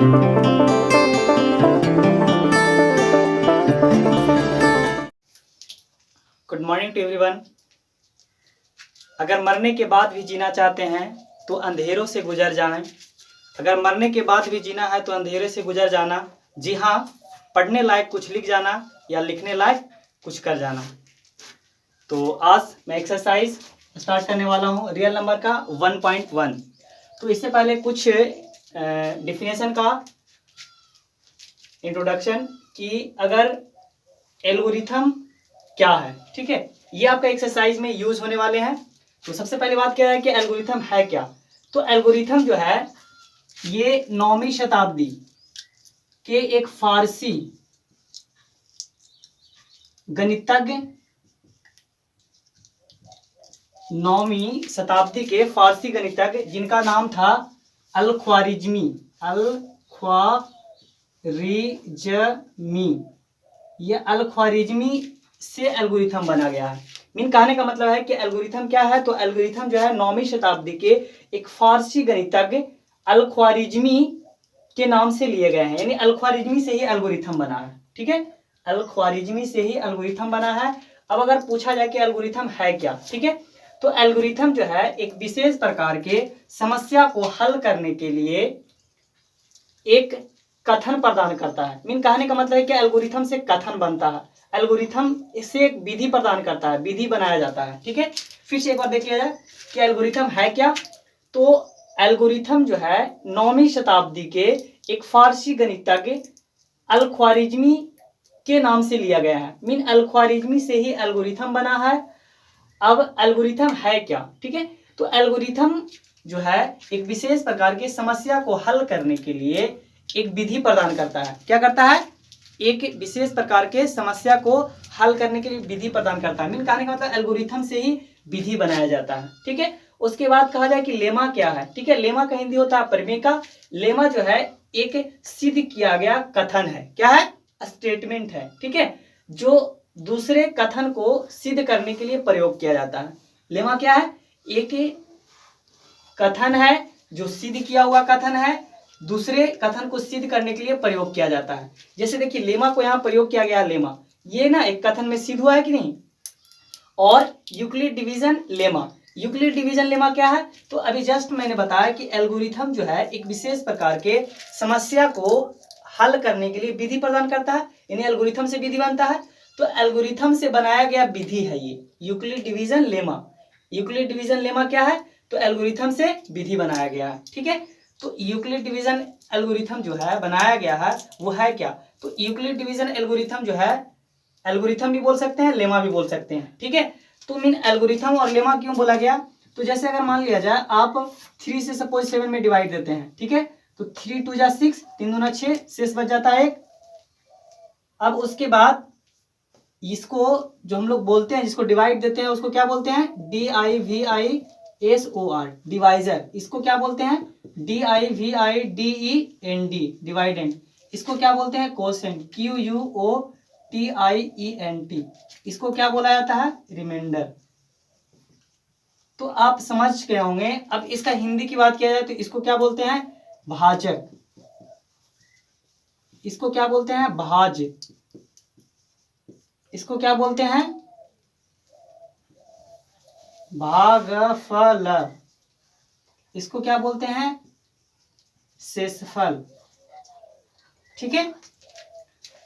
Good morning to everyone. अगर मरने के बाद भी जीना चाहते हैं तो अंधेरों से गुजर जाएं। अगर मरने के बाद भी जीना है तो अंधेरे से गुजर जाना। जी हाँ, पढ़ने लायक कुछ लिख जाना या लिखने लायक कुछ कर जाना। तो आज मैं एक्सरसाइज स्टार्ट करने वाला हूँ रियल नंबर का 1.1। तो इससे पहले कुछ डिफिनेशन का इंट्रोडक्शन कि अगर एल्गोरिथम क्या है, ठीक है, ये आपका एक्सरसाइज में यूज होने वाले हैं। तो सबसे पहले बात क्या है कि एल्गोरिथम है क्या। तो एल्गोरिथम जो है ये 9वीं शताब्दी के एक फारसी गणितज्ञ 9वीं शताब्दी के फारसी गणितज्ञ जिनका नाम था अल-ख्वारिज़मी। ये अल-ख्वारिज़मी से एल्गोरिथम बना गया है। मीन कहने का मतलब है कि एल्गोरिथम क्या है। तो एल्गोरिथम जो है 9वीं शताब्दी के एक फारसी गणितज्ञ अल-ख्वारिज़मी के नाम से लिए गए हैं, यानी अल-ख्वारिज़मी से ही एल्गोरिथम बना है। ठीक है, अल-ख्वारिज़मी से ही एल्गोरिथम बना है। अब अगर पूछा जाए कि एल्गोरिथम है क्या, ठीक है, तो एल्गोरिथम जो है एक विशेष प्रकार के समस्या को हल करने के लिए एक कथन प्रदान करता है। मीन कहने का मतलब है कि एल्गोरिथम से कथन बनता है, एल्गोरिथम इससे एक विधि प्रदान करता है, विधि बनाया जाता है। ठीक है, फिर से एक बार देख लिया जाए कि एल्गोरिथम है क्या। तो एल्गोरिथम जो है 9वीं शताब्दी के एक फारसी गणितज्ञ अल-ख्वारिज़मी के नाम से लिया गया है। मीन अल-ख्वारिज़मी से ही एल्गोरिथम बना है। अब एल्गोरिथम है क्या, ठीक है, तो एल्गोरिथम जो है एक विशेष प्रकार की समस्या को हल करने के लिए एक विधि प्रदान करता है। क्या करता है? एक विशेष प्रकार के समस्या को हल करने के लिए विधि प्रदान करता है। मीन कहने का मतलब एल्गोरिथम से ही विधि बनाया जाता है। ठीक है, उसके बाद कहा जाए कि लेमा क्या है। ठीक है, लेमा का हिंदी होता है परिमेका। लेमा जो है एक सिद्ध किया गया कथन है। क्या है? स्टेटमेंट है। ठीक है, जो दूसरे कथन को सिद्ध करने के लिए प्रयोग किया जाता है। लेमा क्या है? एक कथन है जो सिद्ध किया हुआ कथन है, दूसरे कथन को सिद्ध करने के लिए प्रयोग किया जाता है। जैसे देखिए लेमा को यहाँ प्रयोग किया गया। लेमा ये ना एक कथन में सिद्ध हुआ है कि नहीं। और Euclid division lemma, Euclid division lemma क्या है? तो अभी जस्ट मैंने बताया कि एल्गोरिथम जो है एक विशेष प्रकार के समस्या को हल करने के लिए विधि प्रदान करता है, यानी एल्गोरिथम से विधि बनता है। तो एल्गोरिथम से बनाया गया विधि है ये Euclid division lemma. Euclid division lemma क्या है? तो एल्गोरिथम से विधि बनाया गया है। ठीक है, तो यूक्लिड डिवीजन एल्गोरिथम जो है बनाया गया है वो है क्या? तो यूक्लिड डिवीजन एल्गोरिथम जो है, एल्गोरिथम भी बोल सकते हैं, लेमा भी बोल सकते हैं। ठीक है, तो मीन एल्गोरिथम और लेमा क्यों बोला गया? तो जैसे अगर मान लिया जाए आप 3 से सपोज 7 में डिवाइड देते हैं। ठीक है, तो 3 2 जा 6, 3 दूना 6, शेष बच जाता है 1। अब उसके बाद इसको जो हम लोग बोलते हैं, जिसको डिवाइड देते हैं उसको क्या बोलते हैं? DIVISOR, divisor. इसको क्या बोलते हैं? DIVIDEND, dividend. इसको क्या बोलते हैं? Quotient, QUOTIENT। इसको क्या बोला जाता है? रिमाइंडर। तो आप समझ गए होंगे। अब इसका हिंदी की बात किया जाए तो इसको क्या बोलते हैं? भाजक। इसको क्या बोलते हैं? भाज। इसको क्या बोलते हैं? भागफल। इसको क्या बोलते हैं? शेषफल। ठीक है,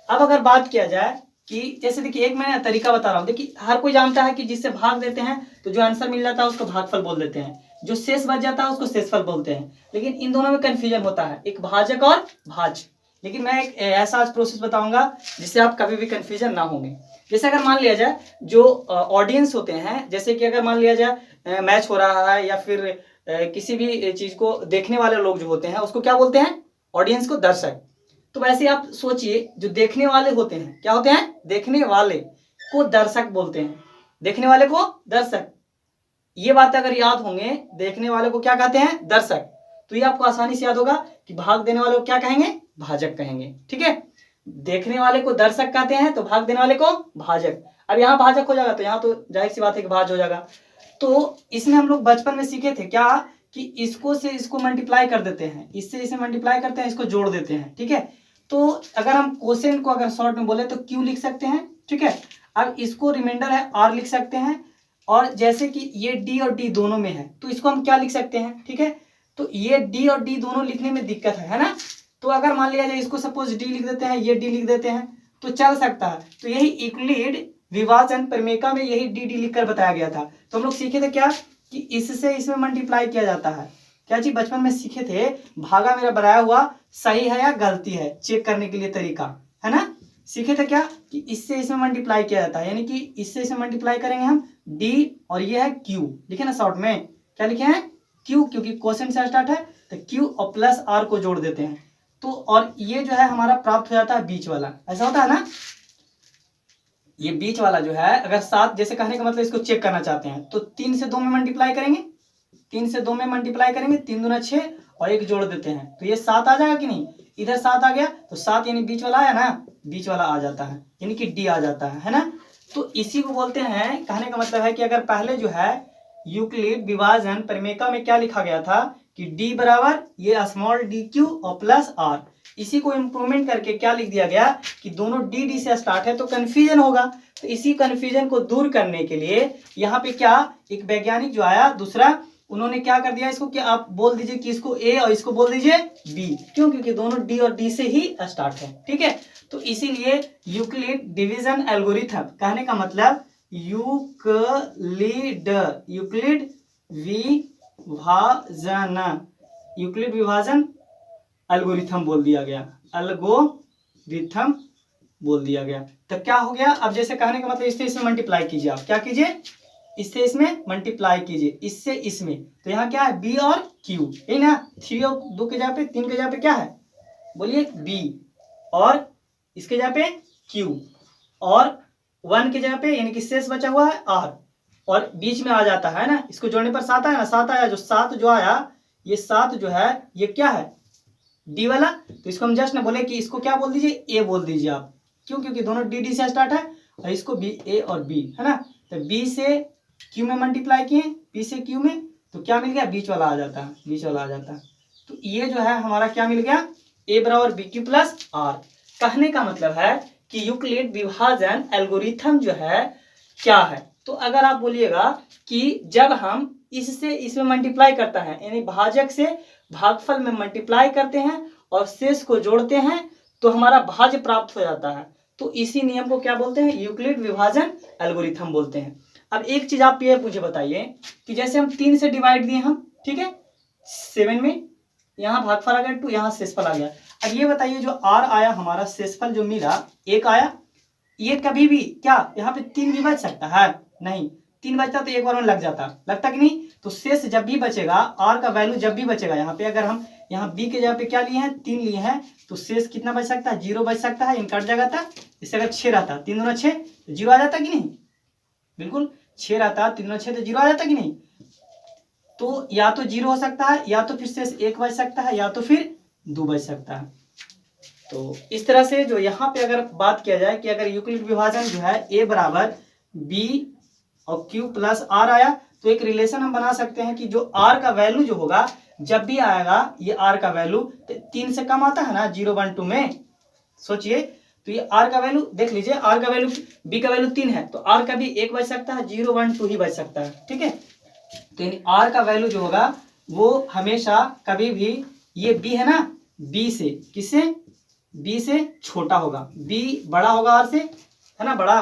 अब अगर बात किया जाए कि जैसे देखिए एक मैं तरीका बता रहा हूं। देखिए हर कोई जानता है कि जिससे भाग देते हैं तो जो आंसर मिल जाता है उसको भागफल बोल देते हैं, जो शेष बच जाता है उसको शेषफल बोलते हैं। लेकिन इन दोनों में कंफ्यूजन होता है, एक भाजक और भाज। लेकिन मैं एक ऐसा आज प्रोसेस बताऊंगा जिससे आप कभी भी कंफ्यूजन ना होंगे। जैसे अगर मान लिया जाए जो ऑडियंस होते हैं, जैसे कि अगर मान लिया जाए मैच हो रहा है या फिर किसी भी चीज को देखने वाले लोग जो होते हैं उसको क्या बोलते हैं? ऑडियंस को दर्शक। तो वैसे आप सोचिए जो देखने वाले होते हैं क्या होते हैं? देखने वाले को दर्शक बोलते हैं। देखने वाले को दर्शक, ये बात अगर याद होंगे, देखने वाले को क्या कहते हैं? दर्शक। तो ये आपको आसानी से याद होगा कि भाग देने वाले को क्या कहेंगे? भाजक कहेंगे। ठीक है, देखने वाले को दर्शक कहते हैं तो भाग देने वाले को भाजक। अब यहाँ भाजक हो जाएगा तो यहाँ तो जाहिर सी बात है कि भाज हो जाएगा। तो इसमें हम लोग बचपन में सीखे थे क्या कि इसको से इसको मल्टीप्लाई कर देते हैं, इससे इसे मल्टीप्लाई करते हैं, इसको जोड़ देते हैं, ठीक है। तो अगर हम कोसेंट को अगर शॉर्ट में बोले तो क्यू लिख सकते हैं, ठीक है। अब इसको रिमाइंडर है आर लिख सकते हैं, और जैसे कि ये डी और डी दोनों में है तो इसको हम क्या लिख सकते हैं, ठीक है। तो ये डी और डी दोनों लिखने में दिक्कत है ना। तो अगर मान लिया जाए इसको सपोज डी लिख देते हैं, ये डी लिख देते हैं तो चल सकता है। तो यही यूक्लिड विभाजन प्रमेय में यही डी डी लिखकर बताया गया था। तो हम लोग सीखे थे क्या कि इससे इसमें मल्टीप्लाई किया जाता है। क्या चीज बचपन में सीखे थे, भागा मेरा बनाया हुआ सही है या गलती है चेक करने के लिए तरीका, है ना। सीखे थे क्या कि इससे इसमें मल्टीप्लाई किया जाता है, यानी कि इससे इसमें मल्टीप्लाई करेंगे हम डी और ये है क्यू, लिखे ना शॉर्ट में क्या लिखे हैं क्यू, क्योंकि क्वेश्चन से स्टार्ट है तो क्यू और प्लस आर को जोड़ देते हैं। तो और ये जो है हमारा प्राप्त हो जाता है बीच वाला, ऐसा होता है ना। ये बीच वाला जो है अगर 7 जैसे कहने का मतलब इसको चेक करना चाहते हैं तो 3 से 2 में मल्टीप्लाई करेंगे, 3 से 2 में मल्टीप्लाई करेंगे, 3 दूना 6 और 1 जोड़ देते हैं तो ये 7 आ जाएगा कि नहीं। इधर 7 आ गया तो 7 यानी बीच वाला आया ना, बीच वाला आ जाता है यानी कि डी आ जाता है ना। तो इसी को बोलते हैं, कहने का मतलब है कि अगर पहले जो है यूक्लिड विभाजन प्रमेय में क्या लिखा गया था कि डी बराबर ये स्मॉल डी क्यू और प्लस आर, इसी को इम्प्रूवमेंट करके क्या लिख दिया गया कि दोनों डी डी से स्टार्ट है तो कंफ्यूजन होगा। तो इसी कंफ्यूजन को दूर करने के लिए यहाँ पे क्या एक वैज्ञानिक जो आया दूसरा, उन्होंने क्या कर दिया इसको कि आप बोल दीजिए कि इसको ए और इसको बोल दीजिए बी, क्यों, क्योंकि दोनों डी और डी से ही स्टार्ट है, ठीक है। तो इसीलिए यूक्लिड डिवीजन एल्गोरिथम, कहने का मतलब यूक्लिड विभाजन एल्गोरिथम बोल दिया गया, एल्गोरिथम बोल दिया गया। तो क्या हो गया, अब जैसे कहने का मतलब इससे इसमें मल्टीप्लाई कीजिए, आप क्या कीजिए इससे इसमें मल्टीप्लाई कीजिए, इससे इसमें, तो यहाँ क्या है बी और क्यू, यही ना। 3 और 2 के जगह पे 3 के जगह पे क्या है बोलिए बी, और इसके जगह पे क्यू, और 1 के जगह पे यानी कि शेष बचा हुआ है आर, और बीच में आ जाता है ना, इसको जोड़ने पर 7 आया ना, 7 आया, जो 7 जो आया ये 7 जो है ये क्या है डी वाला। तो इसको हम जस्ट ना बोले कि इसको क्या बोल दीजिए ए बोल दीजिए आप, क्यों, क्योंकि दोनों डी डी से स्टार्ट है, और इसको बी ए और बी है ना। तो बी से क्यू में मल्टीप्लाई किए, बी से क्यू में, तो क्या मिल गया बीच वाला आ जाता है, बीच वाला आ जाता है। तो ये जो है हमारा क्या मिल गया ए बराबर बी क्यू प्लस आर। कहने का मतलब है कि यूक्लिड विभाजन एल्गोरिथम जो है क्या है। तो अगर आप बोलिएगा कि जब हम इससे इसमें मल्टीप्लाई करता है, यानी भाजक से भागफल में मल्टीप्लाई करते हैं और शेष को जोड़ते हैं तो हमारा भाज्य प्राप्त हो जाता है। तो इसी नियम को क्या बोलते हैं यूक्लिड विभाजन एल्गोरिथम बोलते हैं। अब एक चीज आप ये मुझे बताइए कि जैसे हम 3 से डिवाइड दिए हम, ठीक है 7 में, यहाँ भागफल आ गया 2, यहाँ शेषफल आ गया। अब ये बताइए जो आर आया हमारा शेषफल जो मिला 1 आया, ये कभी भी क्या यहाँ पे 3 भी बच सकता है नहीं, 3 बचता तो एक बार में लग जाता, लगता कि नहीं। तो शेष जब भी बचेगा, आर का वैल्यू जब भी बचेगा, यहाँ पे अगर हम यहाँ बी के जगह पे क्या लिए हैं 3 लिए हैं, तो शेष कितना बच सकता है 0 बच सकता है, इन कट जाएगा था। इससे अगर 6 रहता 3 दूना 6 तो 0 आ जाता कि नहीं, बिल्कुल 6 रहता 3 दूना 6 तो 0 आ जाता कि नहीं। तो या तो 0 हो सकता है, या तो फिर शेष 1 बच सकता है, या तो फिर 2 बच सकता है। तो इस तरह से जो यहाँ पे अगर बात किया जाए कि अगर यूक्लिड विभाजन जो है ए बराबर बी और क्यू प्लस आर आया, तो एक रिलेशन हम बना सकते हैं कि जो आर का वैल्यू जो होगा जब भी आएगा, ये आर का वैल्यू 3 से कम आता है ना 0 1 2 में, सोचिए। तो ये आर का वैल्यू देख लीजिए, आर का वैल्यू बी का वैल्यू 3 है, तो आर का भी 1 बच सकता है, 0 1 2 ही बच सकता है, ठीक है। तो यानी आर का वैल्यू जो होगा वो हमेशा कभी भी ये बी है ना, बी से किससे, बी से छोटा होगा, बी बड़ा होगा आर से, है ना, बड़ा।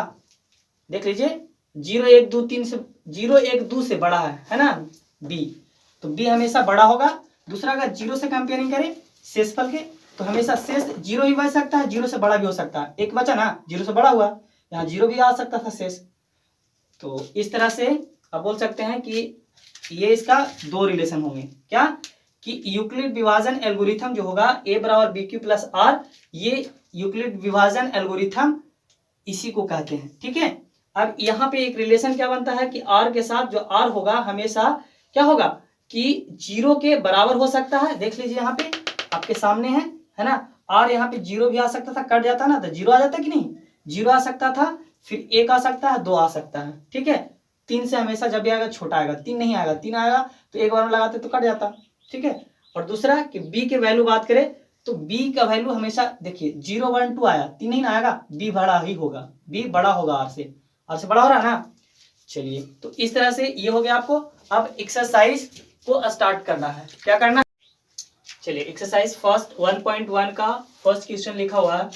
देख लीजिए 0 1 2 3 से 0 1 2 से बड़ा है ना बी, तो बी हमेशा बड़ा होगा। दूसरा अगर 0 से कंपेयरिंग करें शेषफल के, तो हमेशा शेष 0 ही बच सकता है, 0 से बड़ा भी हो सकता है। एक बचा ना 0 से बड़ा हुआ, यहाँ 0 भी आ सकता था शेष। तो इस तरह से आप बोल सकते हैं कि ये इसका 2 रिलेशन होंगे, क्या कि यूक्लिड विभाजन एल्गोरिथम जो होगा ए बराबर बी क्यू प्लस आर, ये यूक्लिड विभाजन एल्गोरिथम इसी को कहते हैं, ठीक है। अब यहाँ पे एक रिलेशन क्या बनता है कि आर के साथ जो आर होगा हमेशा क्या होगा कि 0 के बराबर हो सकता है। देख लीजिए यहाँ पे आपके सामने है ना, आर यहाँ पे 0 भी आ सकता था, कट जाता ना तो 0 आ जाता कि नहीं, 0 आ सकता था, फिर 1 आ सकता है, 2 आ सकता है, ठीक है। 3 से हमेशा जब भी आएगा छोटा आएगा, 3 नहीं आएगा, 3 आएगा तो एक बार में लगाते तो कट जाता, ठीक है। और दूसरा कि बी के वैल्यू बात करें तो बी का वैल्यू हमेशा देखिए 0 1 2 आया, 3 नहीं ना आएगा, बी बड़ा ही होगा, बी बड़ा होगा आर से बड़ा हो रहा है ना। चलिए तो इस तरह से ये हो गया आपको। अब एक्सरसाइज को स्टार्ट करना है, क्या करना है, चलिए एक्सरसाइज फर्स्ट 1.1 का फर्स्ट क्वेश्चन लिखा हुआ है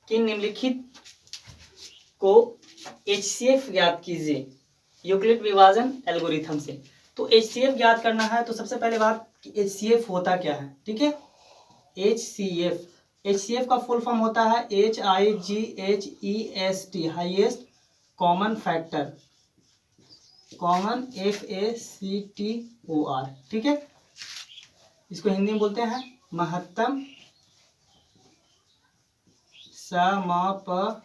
कि निम्नलिखित को HCF ज्ञात कीजिए यूक्लिड विभाजन एल्गोरिथम से। तो HCF ज्ञात करना है तो सबसे पहले बात कि HCF होता क्या है, ठीक है। HCF का फुल फॉर्म होता है HIGHEST, highest common factor, common FACTOR, ठीक है। इसको हिंदी में बोलते हैं महत्तम समपवर्त,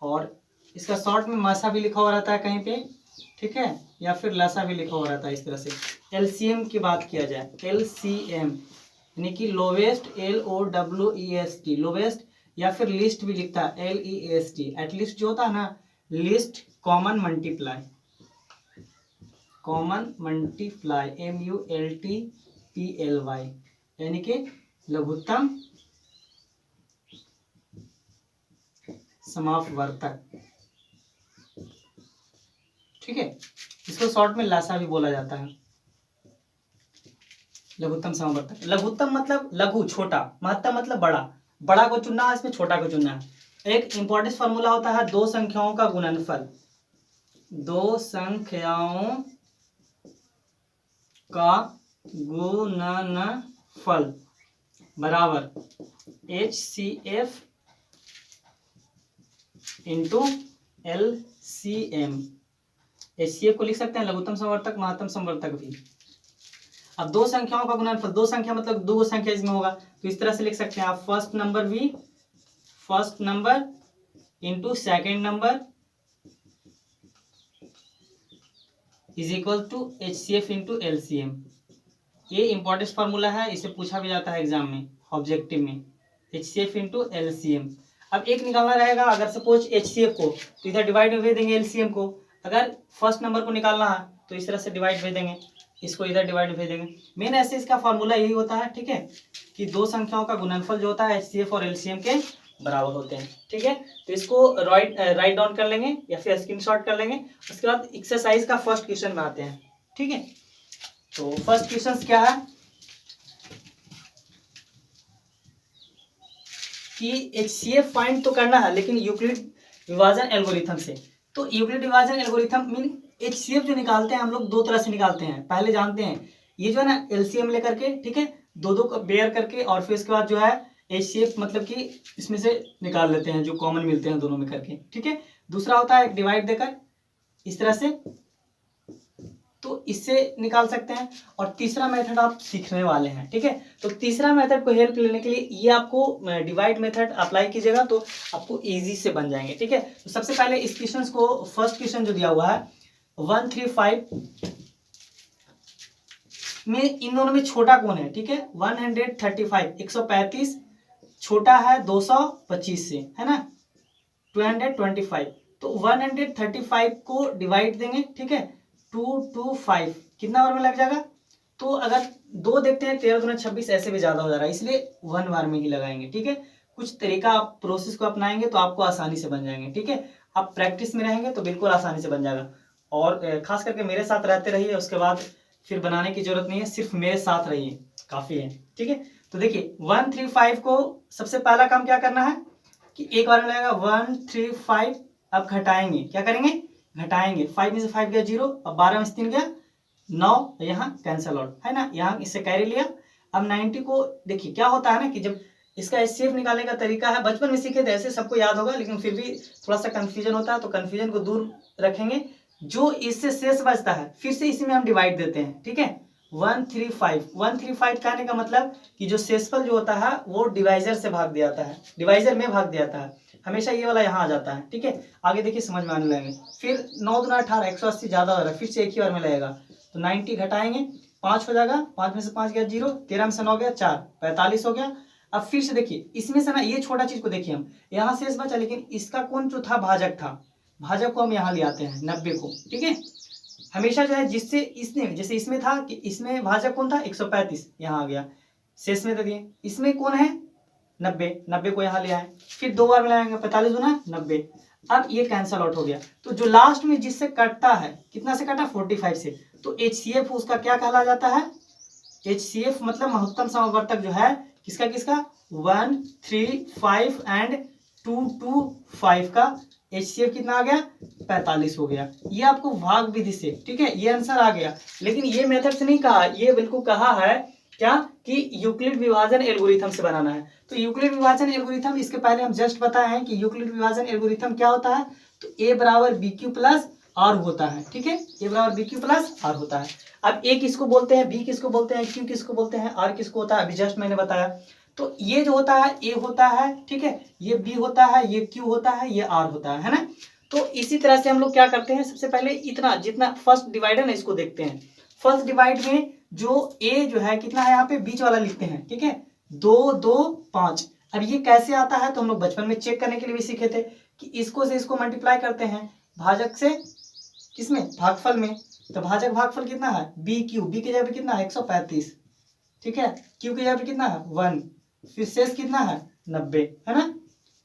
और इसका शॉर्ट में मसा भी लिखा हुआ रहता है कहीं पे, ठीक है, या फिर लसा भी लिखा हुआ रहता है इस तरह से। LCM की बात किया जाए, LCM यानी कि लोवेस्ट, LOWEST, लोवेस्ट, या फिर लिस्ट भी लिखता है LEST, एटलीस्ट जो होता है ना, list common multiply, common multiply MULTPLY, यानी कि लघुत्तम समापवर्तक, ठीक है। इसको शॉर्ट में लासा भी बोला जाता है, लघुत्तम समावर्तक। लघुत्तम मतलब लघु छोटा, महत्तम मतलब बड़ा, बड़ा को चुनना है इसमें, छोटा को चुनना है। एक इंपॉर्टेंट फॉर्मूला होता है दो संख्याओं का गुणनफल, दो संख्याओं का गुणनफल बराबर HCF इंटू LCM। HCF को लिख सकते हैं लघुत्तम समवर्तक, महत्तम समवर्तक भी। अब दो संख्याओं का गुणनफल, दो संख्या मतलब दो संख्या इसमें होगा, तो इस तरह से लिख सकते हैं आप first number V, first number into second number is equal to HCF into LCM। ये इंपॉर्टेंट फार्मूला है, इसे पूछा भी जाता है एग्जाम में, ऑब्जेक्टिव में, HCF इंटू LCM। अब एक निकालना रहेगा, अगर सपोज HCF को तो इधर डिवाइड में भेज देंगे LCM को, अगर फर्स्ट नंबर को निकालना है तो इस तरह से डिवाइड भेज देंगे, इसको इधर डिवाइड भेज देंगे। मेन ऐसे इसका फार्मूला यही होता है, ठीक है, कि दो संख्याओं का गुणनफल जो होता है HCF और LCM के बराबर होते हैं, ठीक है। तो इसको राइट डाउन कर लेंगे या फिर स्क्रीनशॉट कर लेंगे। उसके बाद एक्सरसाइज का फर्स्ट क्वेश्चन में आते हैं, ठीक है। तो फर्स्ट क्वेश्चन क्या है कि HCF फाइंड तो करना है लेकिन यूक्लिड विभाजन एल्गोरिथम से। तो यूक्लिड विभाजन एल्गोरिथम मीन HCF जो निकालते हैं हम लोग दो तरह से निकालते हैं, पहले जानते हैं ये जो है ना LCM लेकर के, ठीक है, दो दो बेयर करके, और फिर उसके बाद जो है HCF मतलब कि इसमें से निकाल लेते हैं जो कॉमन मिलते हैं दोनों में करके, ठीक है। दूसरा होता है डिवाइड देकर इस तरह से, तो इससे निकाल सकते हैं। और तीसरा मेथड आप सीखने वाले हैं, ठीक है। तो तीसरा मेथड को हेल्प लेने के लिए ये आपको डिवाइड मेथड अप्लाई कीजिएगा तो आपको इजी से बन जाएंगे, ठीक है। तो सबसे पहले इस क्वेश्चन को, फर्स्ट क्वेश्चन जो दिया हुआ है 135 में इन दोनों में छोटा कौन है, ठीक है। 135 135 छोटा है 225 से, है ना, 225। तो 135 को डिवाइड देंगे, ठीक है, 225 कितना बार में लग जाएगा। तो अगर दो देखते हैं 13 दूना 26, ऐसे भी ज्यादा हो जा रहा है, इसलिए 1 बार में ही लगाएंगे, ठीक है। कुछ तरीका आप प्रोसेस को अपनाएंगे तो आपको आसानी से बन जाएंगे, ठीक है। आप प्रैक्टिस में रहेंगे तो बिल्कुल आसानी से बन जाएगा। और खास करके मेरे साथ रहते रहिए, उसके बाद फिर बनाने की जरूरत नहीं है, सिर्फ मेरे साथ रहिए, काफी है, ठीक है। तो देखिए 135 को सबसे पहला काम क्या करना है कि एक बार में लगेगा 135। अब घटाएंगे, क्या करेंगे, घटाएंगे, 5 में से 5 गया 0, अब 12 में से 3 गया 9, यहाँ कैंसल आउट, है ना, यहाँ इससे कैरी लिया। अब 90 को देखिए क्या होता है ना कि जब इसका HCF निकालने का तरीका है, बचपन में सीखे थे, ऐसे सबको याद होगा, लेकिन फिर भी थोड़ा सा कंफ्यूजन होता है, तो कंफ्यूजन को दूर रखेंगे। जो इससे शेष बचता है फिर से इसी में हम डिवाइड देते हैं, ठीक है। 135 कहने का मतलब कि जो शेषफल जो होता है वो डिवाइजर से भाग दिया जाता है, डिवाइजर में भाग दिया जाता है, हमेशा ये वाला यहाँ आ जाता है, ठीक है। आगे देखिए समझ में आने लगेंगे। फिर 9 दूना 18, 180 ज्यादा हो रहा है, फिर से एक ही बार में लगेगा, तो 90 घटाएंगे, 5 हो जाएगा, 5 में से 5 गया 0, 13 में से 9 गया 4, 45 हो गया। अब फिर से देखिए इसमें से ना ये छोटा चीज को देखिए, हम यहाँ शेष बचा, लेकिन इसका कौन जो था भाजक था, भाजक को हम यहाँ ले आते हैं 90 को, ठीक है। हमेशा जो है जिससे इसने, जैसे इसमें था कि इसमें भाजक कौन था 135, यहाँ आ गया, शेष में देखिए इसमें कौन है 90, 90 को यहाँ ले आए, फिर 2 बार मिलाएंगे 45 गुना 90। अब ये कैंसल आउट हो गया, तो जो लास्ट में जिससे कटता है, कितना से कटा 45 से, तो HCF उसका क्या कहला जाता है, HCF मतलब महत्तम समवर्तक जो है किसका किसका 1, 3, 5 एंड 2, 2, 5 का HCF कितना आ गया 45 हो गया। ये आपको भाग विधि से, ठीक है, ये आंसर आ गया। लेकिन ये मेथड से नहीं कहा, ये बिल्कुल कहा है क्या कि यूक्लिड विभाजन एल्गोरिथम से बनाना है। तो यूक्लिड विभाजन एल्गोरिथम, इसके पहले हम जस्ट बताए हैं कि यूक्लिड विभाजन एल्गोरिथम क्या होता है, तो A बराबर BQ प्लस R होता है, ठीक है, A बराबर BQ प्लस R होता है। अब A किसको बोलते हैं, B किसको बोलते हैं, Q किसको बोलते हैं, R किसको होता है, अभी जस्ट मैंने बताया। तो ये जो होता है A होता है, ठीक है, ये B होता है, ये Q होता है, ये R होता है ना। तो इसी तरह से हम लोग क्या करते हैं, सबसे पहले इतना जितना फर्स्ट डिवाइडर है इसको देखते हैं। फर्स्ट डिवाइड में जो A जो है कितना है, यहाँ पे बीच वाला लिखते हैं, ठीक है, 2, 2, 5। अब ये कैसे आता है, तो हम लोग बचपन में चेक करने के लिए भी सीखे थे कि इसको से इसको मल्टीप्लाई करते हैं भाजक से, किसमें, भागफल में। तो भाजक भागफल कितना है BQ, B की जगह पे कितना है 135, ठीक है, Q की जगह पे कितना है 1, फिर शेष कितना है 90, है ना,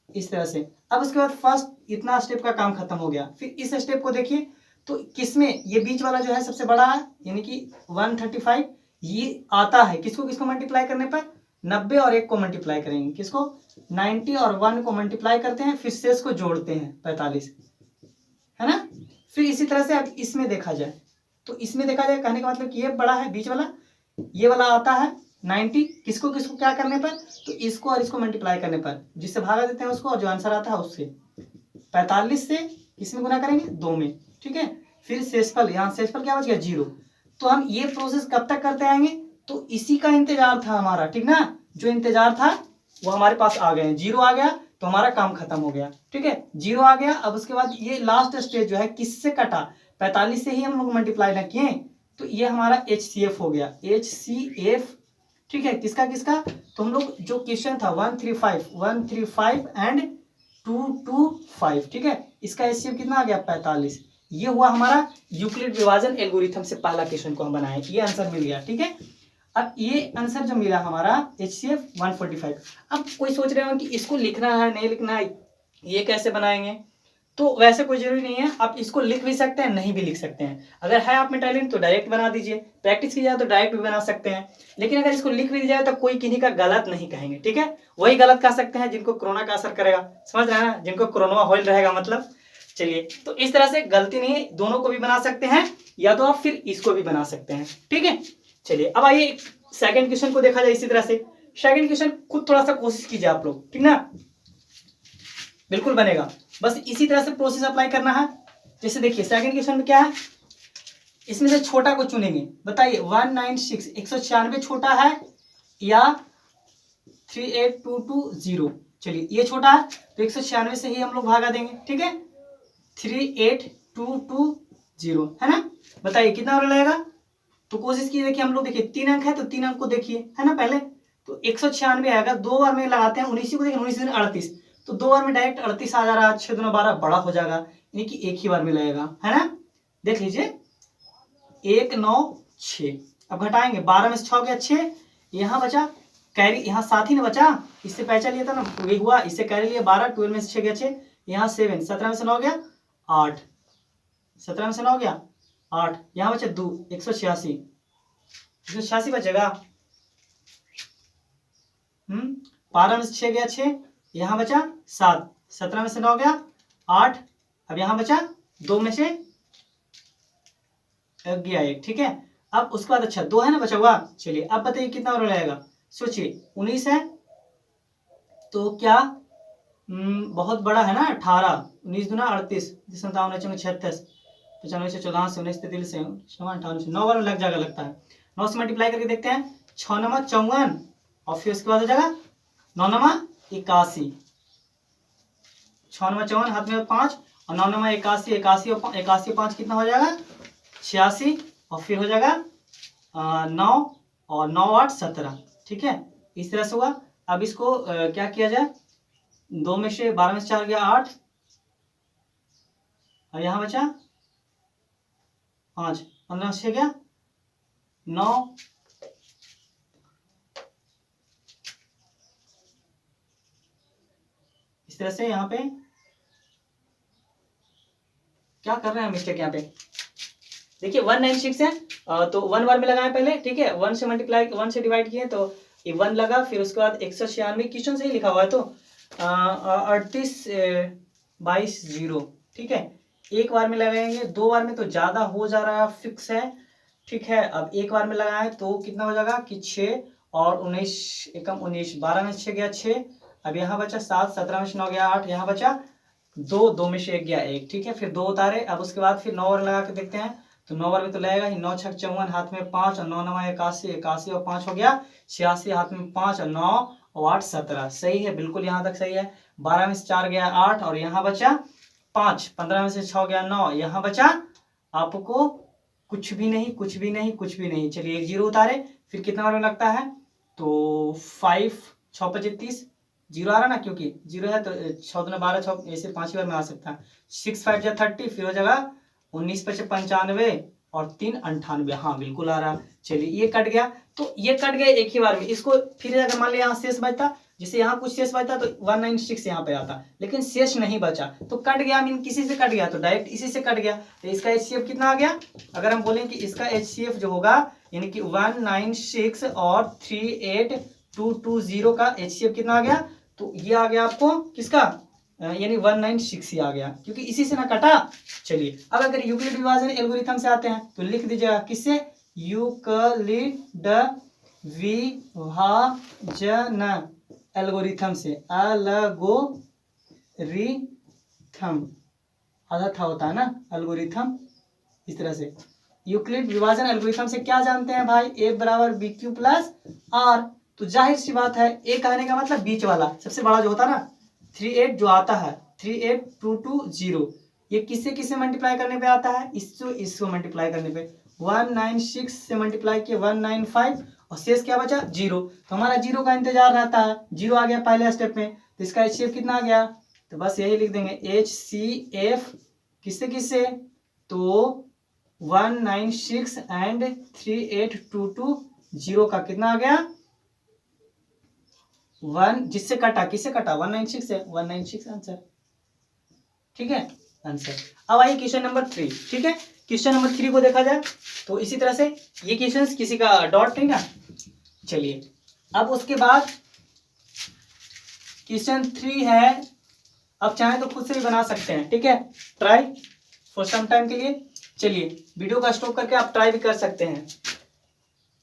इस तरह से। अब उसके बाद फर्स्ट इतना स्टेप का काम खत्म हो गया। फिर इस स्टेप को देखिए, तो किसमें ये बीच वाला जो है सबसे बड़ा है, यानी कि 135, ये आता है किसको किसको मल्टीप्लाई करने पर, 90 और 1 को मल्टीप्लाई करेंगे, किसको 90 और 1 को मल्टीप्लाई करते हैं, फिर शेष को जोड़ते हैं 45, है ना। फिर इसी तरह से अब इसमें देखा जाए, तो इसमें देखा जाए कहने का मतलब कि ये बड़ा है बीच वाला, ये वाला आता है 90, किसको किसको क्या करने पर, तो इसको और इसको मल्टीप्लाई करने पर, जिससे भागा देते हैं उसको, और जो आंसर आता है उससे 45 से किसमें गुना करेंगे 2 में, ठीक है। फिर शेषफल, यहाँ शेषफल क्या बच गया 0। तो हम ये प्रोसेस कब तक करते आएंगे, तो इसी का इंतजार था हमारा, ठीक ना, जो इंतजार था वो हमारे पास आ गए, 0 आ गया तो हमारा काम खत्म हो गया, ठीक है, 0 आ गया। अब उसके बाद ये लास्ट स्टेज जो है किससे कटा, 45 से ही हम लोग मल्टीप्लाई ना किए, तो ये हमारा HCF हो गया, HCF, ठीक है, किसका किसका, तो हम लोग जो क्वेश्चन था 135 एंड 225, ठीक है, इसका HCF कितना आ गया 45। ये हुआ हमारा यूक्लिड विभाजन एल्गोरिथम से पहला क्वेश्चन को हम बनाए, ये आंसर मिल गया, ठीक है। अब ये आंसर जो मिला हमारा HCF 145। अब कोई सोच रहे हो कि इसको लिखना है नहीं लिखना है, ये कैसे बनाएंगे, तो वैसे कोई जरूरी नहीं है, आप इसको लिख भी सकते हैं नहीं भी लिख सकते हैं। अगर है आप में टैलेंट तो डायरेक्ट बना दीजिए, प्रैक्टिस की जाए तो डायरेक्ट भी बना सकते हैं। लेकिन अगर इसको लिख भी दी जाए तो कोई किन्हीं का गलत नहीं कहेंगे, ठीक है, वही गलत कह सकते हैं जिनको कोरोना का असर करेगा, समझ रहे हैं ना, जिनको कोरोना होल रहेगा मतलब। चलिए, तो इस तरह से गलती नहीं, दोनों को भी बना सकते हैं, या तो आप फिर इसको भी बना सकते हैं, ठीक है। चलिए अब आइए सेकंड क्वेश्चन को देखा जाए इसी तरह से। सेकंड क्वेश्चन खुद थोड़ा सा कोशिश कीजिए आप लोग, ठीक ना, बिल्कुल बनेगा, बस इसी तरह से प्रोसेस अप्लाई करना है। जैसे देखिए सेकंड क्वेश्चन में क्या है, इसमें से छोटा को चुनेंगे, बताइए 196 196 छोटा है या 38220। चलिए ये छोटा है तो 196 से ही हम लोग भागा देंगे, ठीक है, 38220, है ना। बताइए कितना और लगेगा, तो कोशिश कीजिए, देखिए हम लोग देखिए 3 अंक है तो 3 अंक को देखिए, है ना, पहले तो 196 आएगा, 2 बार में लगाते हैं 19 को, देखिए 19 38, तो 2 बार में डायरेक्ट 38 आ जा रहा है, 6 दूना 12 बड़ा हो जाएगा, यानी कि एक ही बार में लगेगा, है ना। देख लीजिए 196, अब घटाएंगे 12 में से 6 गया 6, यहाँ बचा कैरी, यहाँ 7 ही ना बचा, इससे पहचान लिया था ना, ये हुआ, इससे कैरी लिया 12, 12 में से 6 गया 6, यहाँ 7, 17 में से 9 गया 8, 17 में से 9 गया 8, यहाँ बचा 2, 186 बचेगा, 12 में से 6 गया 6, यहाँ बचा 7, 17 में से 9 गया 8, अब यहाँ बचा 2 में से गया 1, ठीक है। अब उसके बाद अच्छा 2 है ना बचा हुआ, चलिए अब बताइए कितना और रहेगा, सोचिए 19 है तो क्या बहुत बड़ा है ना 18, 19 दूना 38, 57 36 95 से 14 से 19 33 से 58 से 9 बार में लग जाएगा लगता है। 9 से मल्टीप्लाई करके देखते हैं, 6 नमा 54 और फिर उसके बाद हो जाएगा 9 नमा 81, 6 नमा 54 हाथ में 5 और 9 नमा 81, 81 और 5 कितना हो जाएगा 86 और फिर हो जाएगा 9 और 9 8 17, ठीक है, इस तरह से हुआ। अब इसको क्या किया जाए, 2 में से 12 में से 4 गया 8, और यहाँ बचा 5, 15 से 6 गया 9, इस तरह से यहाँ पे क्या कर रहे हैं मिस्टेक यहाँ पे, देखिए 196 है, तो 1 बार में लगाए पहले, ठीक है, 1 से मल्टीप्लाई 1 से डिवाइड किए तो ये 1 लगा, फिर उसके बाद 196, क्वेश्चन से ही लिखा हुआ है तो 38/0, ठीक है, एक बार में लगाएंगे, 2 बार में तो ज़्यादा हो जा रहा है, फिक्स है, ठीक है। अब एक बार में लगाए तो कितना हो जाएगा कि 6 और 19 एकम 19, 12 में 6 गया 6, अब यहाँ बचा 7, 17 में से 9 गया 8, यहाँ बचा 2, 2 में से 1 गया 1, ठीक है, फिर 2 उतारे। अब उसके बाद फिर 9 बार लगा के देखते हैं, तो 9 बार में तो लगेगा ही, 9 छक 54, हाथ में 5 और 9 9 81, 81 और 5 हो गया 86, हाथ में 5 और 9 और 8 17, सही है, बिल्कुल यहाँ तक सही है। 12 में से 4 गया 8 और यहाँ बचा 5, 15 में से 6 गया 9, यहाँ बचा आपको कुछ भी नहीं, कुछ भी नहीं, कुछ भी नहीं। चलिए 1 0 उतारे, फिर कितना बार में लगता है, तो 5 6 35, 0 आ रहा ना, क्योंकि 0 है तो 6 दूना 12, 6 ऐसे 5 बार में आ सकता है, 6 5 जा 30, फिर हो जाएगा 19 5 95 और 3 98, हाँ बिल्कुल आ रहा। चलिए ये कट गया, तो ये कट गया एक ही बार में, इसको फिर अगर मान लिया यहाँ शेष बचता, जैसे यहाँ कुछ शेष बचता तो 196 यहाँ पे आता, लेकिन शेष नहीं बचा तो कट गया, मीन किसी से कट गया तो डायरेक्ट इसी से कट गया, तो इसका HCF कितना आ गया, अगर हम बोलें कि इसका HCF जो होगा यानी कि 196 और 38220 का HCF कितना आ गया, तो ये आ गया आपको किसका, यानी 196 ही आ गया, क्योंकि इसी से ना कटा। चलिए अब अगर यूक्लिड विभाजन एल्गोरिथम से आते हैं तो लिख दीजिएगा किससे, यूक्लिड विभाजन एल्गोरिथम से, एल्गोरिथम आधा था होता है ना एल्गोरिथम, इस तरह से यूक्लिड विभाजन एल्गोरिथम से क्या जानते हैं भाई, A बराबर BQ प्लस R, तो जाहिर सी बात है ए कहने का मतलब बीच वाला सबसे बड़ा जो होता है ना, 38 जो आता है 38220, ये किससे किससे मल्टीप्लाई करने पे आता है, इसको मल्टीप्लाई करने पे, 196 से मल्टीप्लाई किए 195 और शेष क्या बचा 0, तो हमारा 0 का इंतजार रहता है, 0 आ गया पहले स्टेप में, तो इसका HCF कितना आ गया, तो बस यही लिख देंगे HCF किससे किससे, तो 196 एंड 38220 का कितना आ गया 1, जिससे कटा किससे कटा 196 से, 196 आंसर, ठीक है आंसर। अब आइए क्वेश्चन नंबर 3, ठीक है, क्वेश्चन नंबर 3 को देखा जाए तो इसी तरह से ये क्वेश्चन किसी का डॉट नहीं ना। चलिए अब उसके बाद क्वेश्चन 3 है, अब चाहे तो खुद से भी बना सकते हैं, ठीक है, ट्राई फॉर सम टाइम के लिए। चलिए वीडियो का स्टॉप करके आप ट्राई भी कर सकते हैं।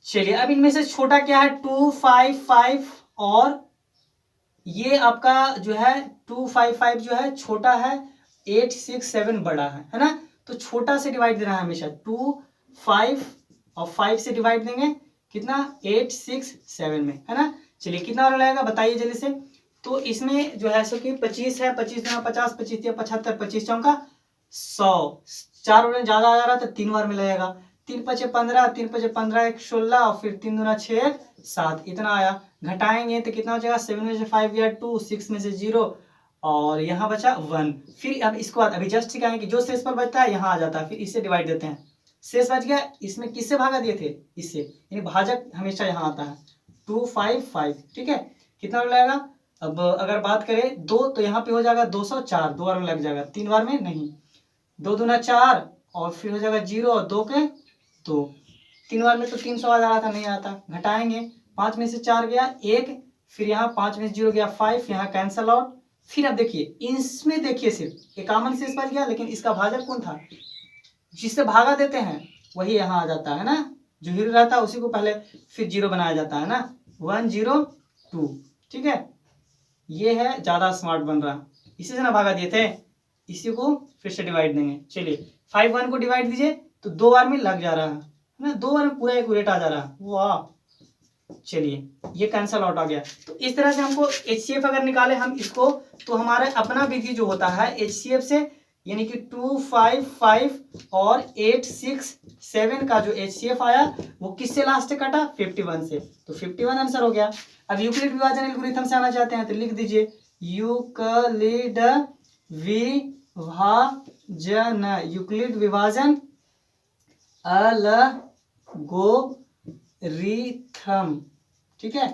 चलिए अब इनमें से छोटा क्या है 255 और ये आपका जो है 255 जो है छोटा है, 867 बड़ा है ना, तो छोटा से डिवाइड देना है हमेशा, 2 5 और 5 से डिवाइड देंगे कितना 867 में, है ना। चलिए कितना और लगेगा बताइए जल्दी से, तो इसमें जो है सो कि 25 है, 25 गुना 50, 25 या 75, 25 चौका 100, 4 और ज़्यादा आ जा रहा तो 3 बार में लगेगा, 3 5 15, 3 5 15 1 16 और फिर 3 दूना 6 7, इतना आया। घटाएंगे तो कितना हो जाएगा, 7 में से 5 गया 2, 6 में से 0 और यहाँ बचा 1। फिर अब इसको बाद अभी जस्ट क्या है कि जो शेष पर बचता है यहाँ आ जाता है, फिर इससे डिवाइड देते हैं, शेष बच गया, इसमें किससे भागा दिए थे, इससे, यानी भाजक हमेशा यहाँ आता है 255, ठीक है, कितना लगेगा। अब अगर बात करें 2 तो यहाँ पे हो जाएगा 204, 2 बार में लग जाएगा, 3 बार में नहीं, 2 दूना 4 और फिर हो जाएगा 0 और 2 के 2, 3 बार में तो 300 आ रहा था, नहीं आता। घटाएंगे 5 में से 4 गया 1, फिर यहाँ 5 में से 0 गया 5, यहाँ कैंसल आउट। फिर अब देखिए इसमें देखिए सिर्फ एक कॉमन शेष बच गया, लेकिन इसका भाजक कौन था, जिससे भागा देते हैं वही यहाँ आ जाता है ना, जो हीरो रहता है उसी को पहले फिर 0 बनाया जाता है ना, 102, ठीक है। ये है ज़्यादा स्मार्ट बन रहा, इसी से ना भागा दिए थे, इसी को फिर से डिवाइड देंगे। चलिए 5 1 को डिवाइड दीजिए तो 2 बार में लग जा रहा है ना, 2 बार में पूरा एक्यूरेट आ जा रहा है, वाह। चलिए ये कैंसल आउट आ गया। तो इस तरह से हमको HCF अगर निकाले हम इसको, तो हमारा अपना विधि जो होता है HCF से यानी कि 2, 5, 5 और 8, 6, 7 का जो HCF आया वो किससे लास्ट से कटा? 51 से। तो 51 आंसर हो गया। अब यूक्लिड विभाजन एल्गोरिथम से आना चाहते हैं तो लिख दीजिए यूक्लिड विभाजन, यूक्लिड विभाजन एल्गोरिथम, ठीक है,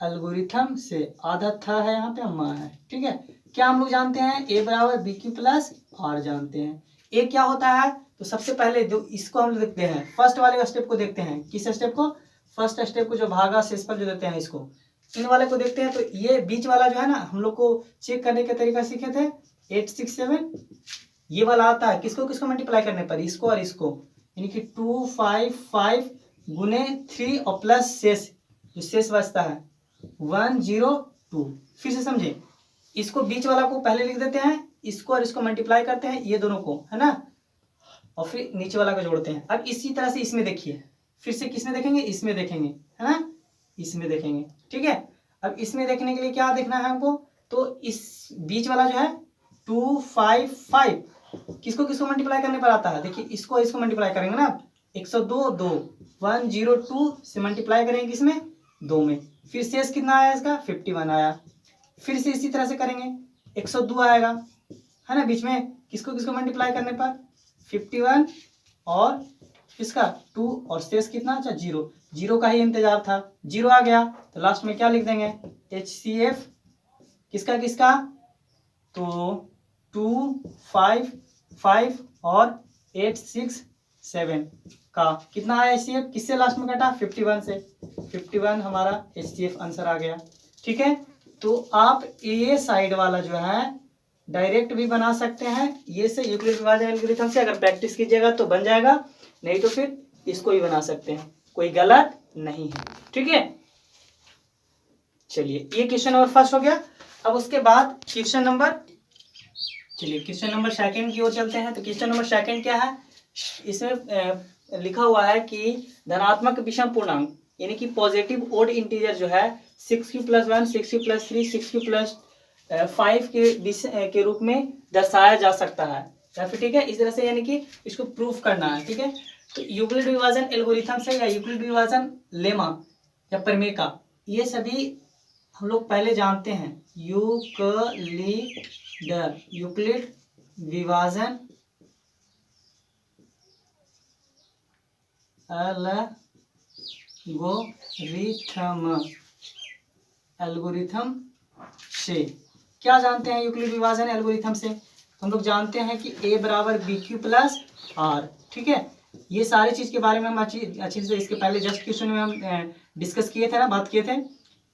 एल्गोरिथम से आधा था है यहाँ पे अम्मा है, ठीक है। क्या हम लोग जानते हैं? ए बराबर बी क्यू प्लस आर जानते हैं। ए क्या होता है? तो सबसे पहले जो इसको हम लोग देखते हैं, फर्स्ट वाले स्टेप को देखते हैं। किस स्टेप को? फर्स्ट स्टेप को, जो भागा शेषफल जो देते हैं इसको, इन वाले को देखते हैं। तो ये बीच वाला जो है ना, हम लोग को चेक करने का तरीका सीखे थे 8, 6, 7, ये वाला आता है किसको किसको मल्टीप्लाई करने पर? इसको और इसको, यानी कि 2, 5, 5 गुने 3 और प्लस शेष, जो शेष बचता है 1, 0, 2। फिर से समझे, इसको बीच वाला को पहले लिख देते हैं, इसको और इसको मल्टीप्लाई करते हैं, ये दोनों को, है ना, और फिर नीचे वाला को जोड़ते हैं। अब इसी तरह से इसमें देखिए, फिर से किसमें देखेंगे? इसमें देखेंगे, है ना, इसमें देखेंगे, ठीक है। अब इसमें देखने के लिए क्या देखना है हमको? तो इस बीच वाला जो है 2, 5, 5 किसको किसको मल्टीप्लाई करने पर आता है? देखिए इसको इसको मल्टीप्लाई करेंगे ना, 102, 2, 1, 0, 2 से मल्टीप्लाई करेंगे किसमें? 2 में। फिर शेष कितना आया इसका? 51 आया। फिर से इसी तरह से करेंगे, 102 आएगा, है ना, बीच में किसको किसको मल्टीप्लाई करने पर? 51 और इसका 2 और शेष कितना? अच्छा 0, 0 का ही इंतजार था, 0 आ गया तो लास्ट में क्या लिख देंगे? HCF किसका किसका? तो 2, 5, 5 और 8, 6, 7 का कितना है HCF? किससे लास्ट में कटा? 51 से। 51 हमारा HCF आंसर आ गया, ठीक है। तो आप ये साइड वाला जो है डायरेक्ट भी बना सकते हैं, ये से यूक्लिड विभाजन एल्गोरिथम से अगर प्रैक्टिस कीजिएगा तो बन जाएगा, नहीं तो फिर इसको ही बना सकते हैं, कोई गलत नहीं है, ठीक है। चलिए ये क्वेश्चन नंबर फर्स्ट हो गया। अब उसके बाद क्वेश्चन नंबर, चलिए क्वेश्चन नंबर सेकंड की ओर चलते हैं। तो क्वेश्चन नंबर सेकंड क्या है? इसमें लिखा हुआ है कि धनात्मक विषम पूर्णांक यानी कि पॉजिटिव ओड इंटीजर जो है 6q + 1, 6q + 3, 6q + 5 के रूप में दर्शाया जा सकता है या फिर, ठीक है, इस तरह से, यानी कि इसको प्रूफ करना है, ठीक है। तो यूक्लिड विभाजन एल्गोरिथम से या यूक्लिड विभाजन लेमा या प्रमेय का, ये सभी हम लोग पहले जानते हैं। यूक्लिड विभाजन एल्गोरिथम से क्या जानते हैं? यूक्लिड विभाजन एल्गोरिथम से हम लोग जानते हैं कि A बराबर BQ + R, ठीक है। ये सारी चीज़ के बारे में हम अच्छी से इसके पहले जस्ट क्वेश्चन में हम डिस्कस किए थे ना, बात किए थे।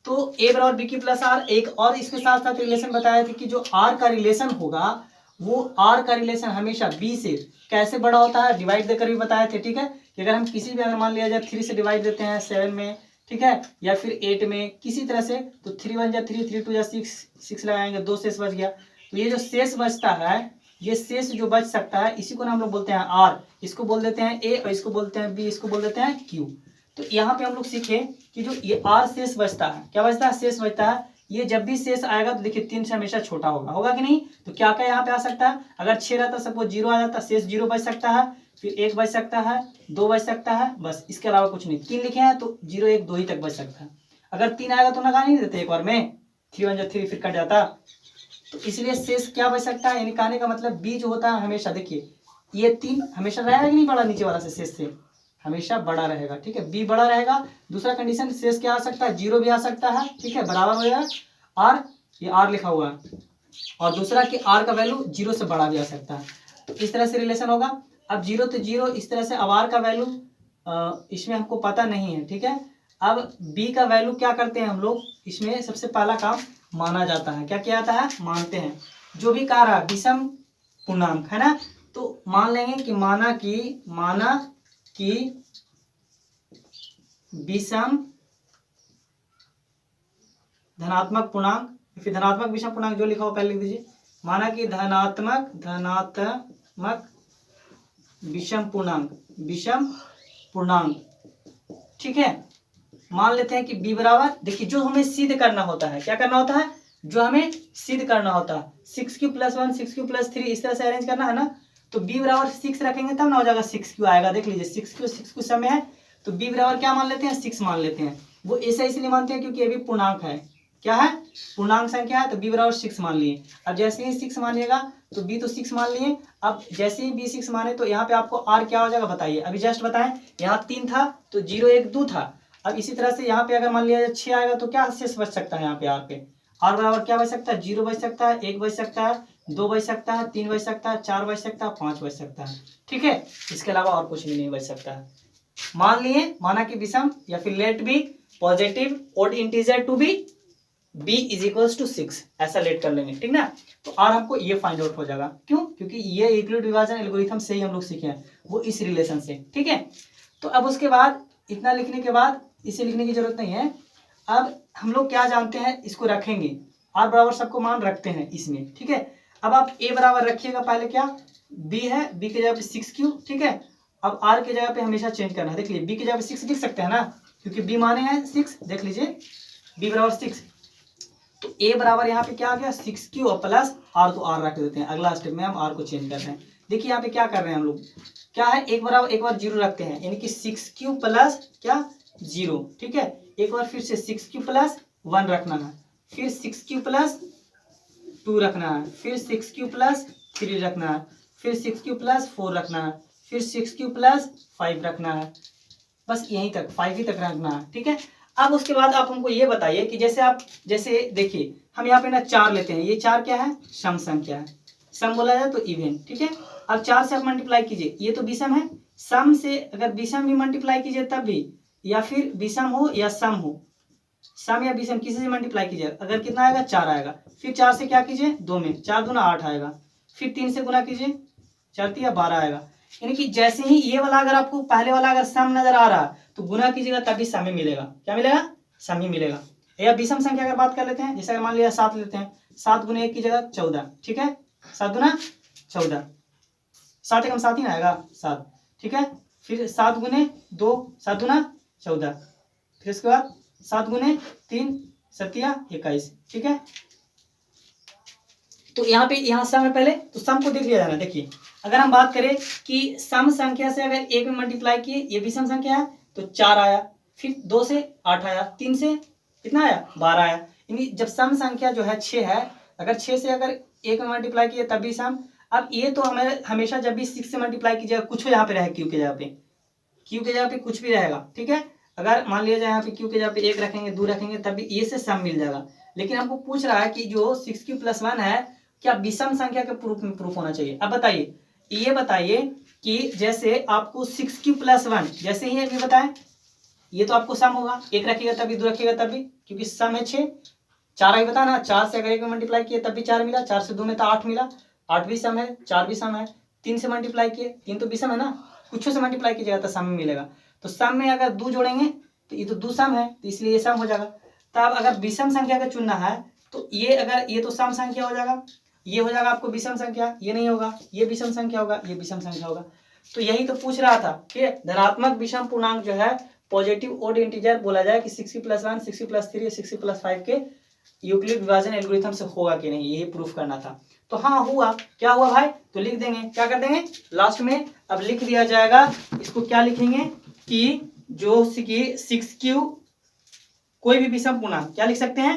तो A बराबर BQ + R, एक और इसके साथ साथ रिलेशन बताया था कि जो R का रिलेशन होगा वो R का रिलेशन हमेशा B से कैसे बड़ा होता है, डिवाइड देकर भी बताए थे, ठीक है। कि अगर हम किसी भी, अगर मान लिया जाए 3 से डिवाइड देते हैं 7 में, ठीक है, या फिर 8 में, किसी तरह से, तो 3 × 1 = 3, 3 × 2 = 6, 6 लगाएंगे, 2 शेष बच गया। तो ये जो शेष बचता है, ये शेष जो बच सकता है, इसी को ना हम लोग बोलते हैं R, इसको बोल देते हैं A और इसको बोलते हैं B, इसको बोल देते हैं Q। तो यहाँ पे हम लोग सीखे कि जो ये R शेष बचता है, क्या बचता है? शेष बचता है। ये जब भी शेष आएगा तो देखिए 3 से हमेशा छोटा होगा कि नहीं? तो क्या क्या यहाँ पे आ सकता है? अगर 6 रहता, सपोज 0 आ जाता, शेष 0 बच सकता है, फिर 1 बच सकता है, 2 बच सकता है, बस, इसके अलावा कुछ नहीं। 3 लिखे हैं तो 0, 1, 2 ही तक बच सकता है। अगर 3 आएगा तो लगा नहीं देते एक बार में, 3 × 1 = 3, फिर कट जाता। तो इसलिए शेष क्या बच सकता है? यानी कहने का मतलब B जो होता है हमेशा, देखिए ये 3 हमेशा रहेगा कि नहीं बड़ा, नीचे वाला से शेष से हमेशा बड़ा रहेगा, ठीक है, B बड़ा रहेगा। दूसरा कंडीशन, शेष क्या आ सकता है? 0 भी आ सकता है, ठीक है, बराबर हो जाएगा R, ये R लिखा हुआ है, और दूसरा कि R का वैल्यू 0 से बड़ा भी आ सकता है। तो इस तरह से रिलेशन होगा। अब 0 तो 0 इस तरह से, अब R का वैल्यू इसमें हमको पता नहीं है, ठीक है। अब B का वैल्यू क्या करते हैं हम लोग, इसमें सबसे पहला काम माना जाता है। क्या किया जाता है? मानते हैं। जो भी कह रहा है विषम पूर्णांक, है ना, तो मान लेंगे कि माना कि विषम धनात्मक पूर्णांक, फिर धनात्मक विषम पूर्णांक जो लिखा हो पहले लिख दीजिए। माना कि धनात्मक विषम पूर्णांक, ठीक है। मान लेते हैं कि B बराबर, देखिए जो हमें सिद्ध करना होता है, क्या करना होता है? जो हमें सिद्ध करना होता है। 6q+1 6q+3 इस तरह से अरेंज करना है ना, तो b बराबर 6 रखेंगे तब ना हो जाएगा 6q आएगा। देख लीजिए 6q समय है तो b बराबर क्या मान लेते हैं 6 मान लेते हैं। वो ऐसा इसलिए मानते हैं क्योंकि अभी पूर्णांक है, क्या है पूर्णांक संख्या है, तो b बराबर 6 मान लिए। अब जैसे ही 6 मानिएगा तो b तो 6 मान लिए। अब जैसे ही b 6 माने तो यहाँ पे आपको r क्या हो जाएगा बताइए, अभी जस्ट बताएं। यहाँ 3 था तो 0 1 2 था। अब इसी तरह से यहाँ पे अगर मान लिया 6 आएगा तो क्या शेष बच सकता है यहाँ पे r पे, r बराबर क्या बच सकता है 0 बच सकता है, 1 बच सकता है, 2 बच सकता है, 3 बच सकता है, 4 बच सकता है, 5 बच सकता है। ठीक है, इसके अलावा और कुछ भी नहीं बच सकता है। मान लिए, माना कि विषम या फिर let be positive odd integer to be b is equals to 6, ऐसा लेट कर लेंगे। ठीक ना, तो r हमको ये फाइंड आउट हो जाएगा। क्यों? क्योंकि ये यूक्लिड विभाजन एल्गोरिथम से ही हम लोग सीखे हैं, वो इस रिलेशन से। ठीक है, तो अब उसके बाद इतना लिखने के बाद इसे लिखने की जरूरत नहीं है। अब हम लोग क्या जानते हैं, इसको रखेंगे r बराबर सबको मान रखते हैं इसमें। ठीक है, अब आप a बराबर रखिएगा, पहले क्या b है, b की जगह पे 6q। ठीक है, अब r की जगह पे हमेशा चेंज करना है। देख लीजिए b की जगह पे 6 लिख सकते हैं ना, क्योंकि b माने हैं 6। देख लीजिए b बराबर 6, तो a बराबर यहाँ पे क्या आ गया 6q और प्लस r, तो r रख देते हैं। अगला स्टेप में हम r को चेंज कर रहे हैं। देखिए यहाँ पे क्या कर रहे हैं हम लोग, क्या है एक बराबर एक बार 0 रखते हैं, यानी कि 6q प्लस क्या 0। ठीक है, एक बार फिर से 6q प्लस 1 रखना है, फिर 6q प्लस 2 रखना है, फिर 6q प्लस 3 रखना है, फिर 6q प्लस 4 रखना है, फिर 6q प्लस 5 रखना है। बस यहीं तक 5 ही तक रखना है। ठीक है, अब उसके बाद आप हमको ये बताइए कि जैसे देखिए हम यहाँ पे ना 4 लेते हैं, ये 4 क्या है सम संख्या है, सम बोला जाए तो इवन। ठीक है, अब 4 से आप मल्टीप्लाई कीजिए, ये तो विषम है, सम से अगर विषम भी मल्टीप्लाई कीजिए तब भी, या फिर विषम हो या सम हो, सम या विषम किसी से मल्टीप्लाई कीजिए, अगर कितना आएगा 4 आएगा। फिर 4 से क्या कीजिए 2 में, 4 दूना 8 आएगा। फिर 3 से गुना कीजिए, 4 तिया 12 आएगा। यानी कि जैसे ही ये वाला अगर आपको पहले वाला अगर सम नजर आ रहा है तो गुना कीजिएगा तभी सम ही मिलेगा। क्या मिलेगा? सम ही मिलेगा। या विषम संख्या अगर बात कर लेते हैं, जैसे अगर मान लिया 7 लेते हैं, 7 गुना 1 की जगह 14। ठीक है, 7 गुना 14, 7 एकम 7 ही ना आएगा 7। ठीक है, फिर 7 गुने 2, 7 गुना 14, फिर इसके बाद 7 गुने 3, 7 या 21। ठीक है, तो यहाँ सम है पहले, तो सम को देख लिया जाना। देखिए अगर हम बात करें कि सम संख्या से अगर 1 में मल्टीप्लाई किए, ये विषम संख्या है तो 4 आया, फिर 2 से 8 आया, 3 से कितना आया 12 आया। यानी जब सम संख्या जो है 6 है, अगर 6 से अगर 1 में मल्टीप्लाई किए तब भी सम। अब ये तो हमें हमेशा जब भी 6 से मल्टीप्लाई कीजिएगा कुछ यहाँ पे रहे, क्यू के जगह पे कुछ भी रहेगा। ठीक है, अगर मान लिया जाए यहाँ पे क्यू के जगह पे 1 रखेंगे 2 रखेंगे तब भी ये से सम मिल जाएगा। लेकिन हमको पूछ रहा है कि जो 6q + 1 है क्या विषम संख्या के प्रूफ होना चाहिए। अब बताइए, ये बताइए कि जैसे आपको 6q + 1 जैसे ही अभी बताएं, ये तो आपको सम होगा, 1 रखिएगा तभी 2 रखिएगा तभी, क्योंकि सम है 6। 4 अभी बता ना, 4 से अगर 1 में मल्टीप्लाई किए तब भी 4 मिला, 4 से 2 में तो 8 मिला, 8 भी सम है, 4 भी सम है। 3 से मल्टीप्लाई किए, 3 तो विषम है ना, कुछ से मल्टीप्लाई कीजिएगा तो सम मिलेगा। तो सम में अगर 2 जोड़ेंगे तो ये तो 2 सम है, तो इसलिए ये सम हो जाएगा। तब अगर विषम संख्या का चुनना है तो ये अगर ये तो सम संख्या हो जाएगा, ये हो जाएगा आपको विषम संख्या, ये नहीं होगा, ये विषम संख्या होगा, ये विषम संख्या होगा। तो यही तो पूछ रहा था कि धनात्मक विषम पूर्णांक जो है पॉजिटिव ओड इंटीजर बोला जाए कि 6q + 1 6q + 3 6q + 5 के यूक्लिड विभाजन एल्गोरिथम से होगा कि नहीं, यही प्रूफ करना था। तो हाँ हुआ, क्या हुआ भाई, तो लिख देंगे, क्या कर देंगे लास्ट में। अब लिख दिया जाएगा, इसको क्या लिखेंगे कि जो 6q कोई भी विषम पूर्णांक, क्या लिख सकते हैं,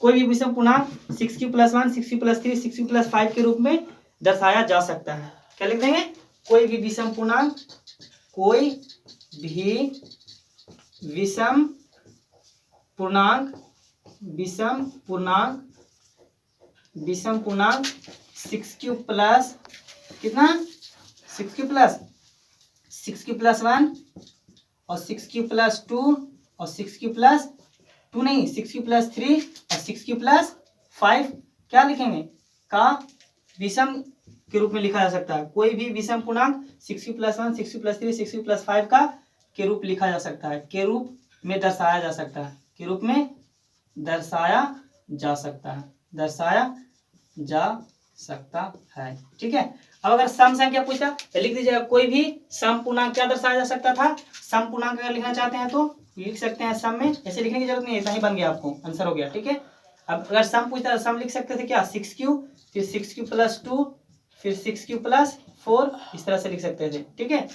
कोई भी विषम पूर्णांक 6q + 1 6q + 3 6q + 5 के रूप में दर्शाया जा सकता है। क्या लिख देंगे, कोई भी विषम पूर्णांक, कोई भी विषम पूर्णांक 6q प्लस कितना 6q + 1 और 6q + 2 और 6q + 2 नहीं 6q + 3 और 6q + 5 क्या लिखेंगे का विषम के रूप में लिखा जा सकता है। कोई भी विषम पूर्णांक 6q + 1 6q + 3 6q + 5 का के रूप लिखा जा सकता है, के रूप में दर्शाया जा सकता है, के रूप में दर्शाया जा सकता है, दर्शाया जा सकता है। ठीक है, अब अगर सम संख्या पूछा तो लिख दीजिएगा कोई भी सम पूर्णांक क्या दर्शाया जा सकता था। सम पूर्णांक अगर लिखना चाहते हैं तो लिख सकते हैं सम में, ऐसे लिखने की जरूरत नहीं है, इतना ही बन गया, आपको आंसर हो गया। ठीक है, अब अगर सम पूछता है सम लिख सकते थे क्या 6q, फिर 6q प्लस 2, फिर 6q प्लस 4, इस तरह से लिख सकते थे। ठीक है,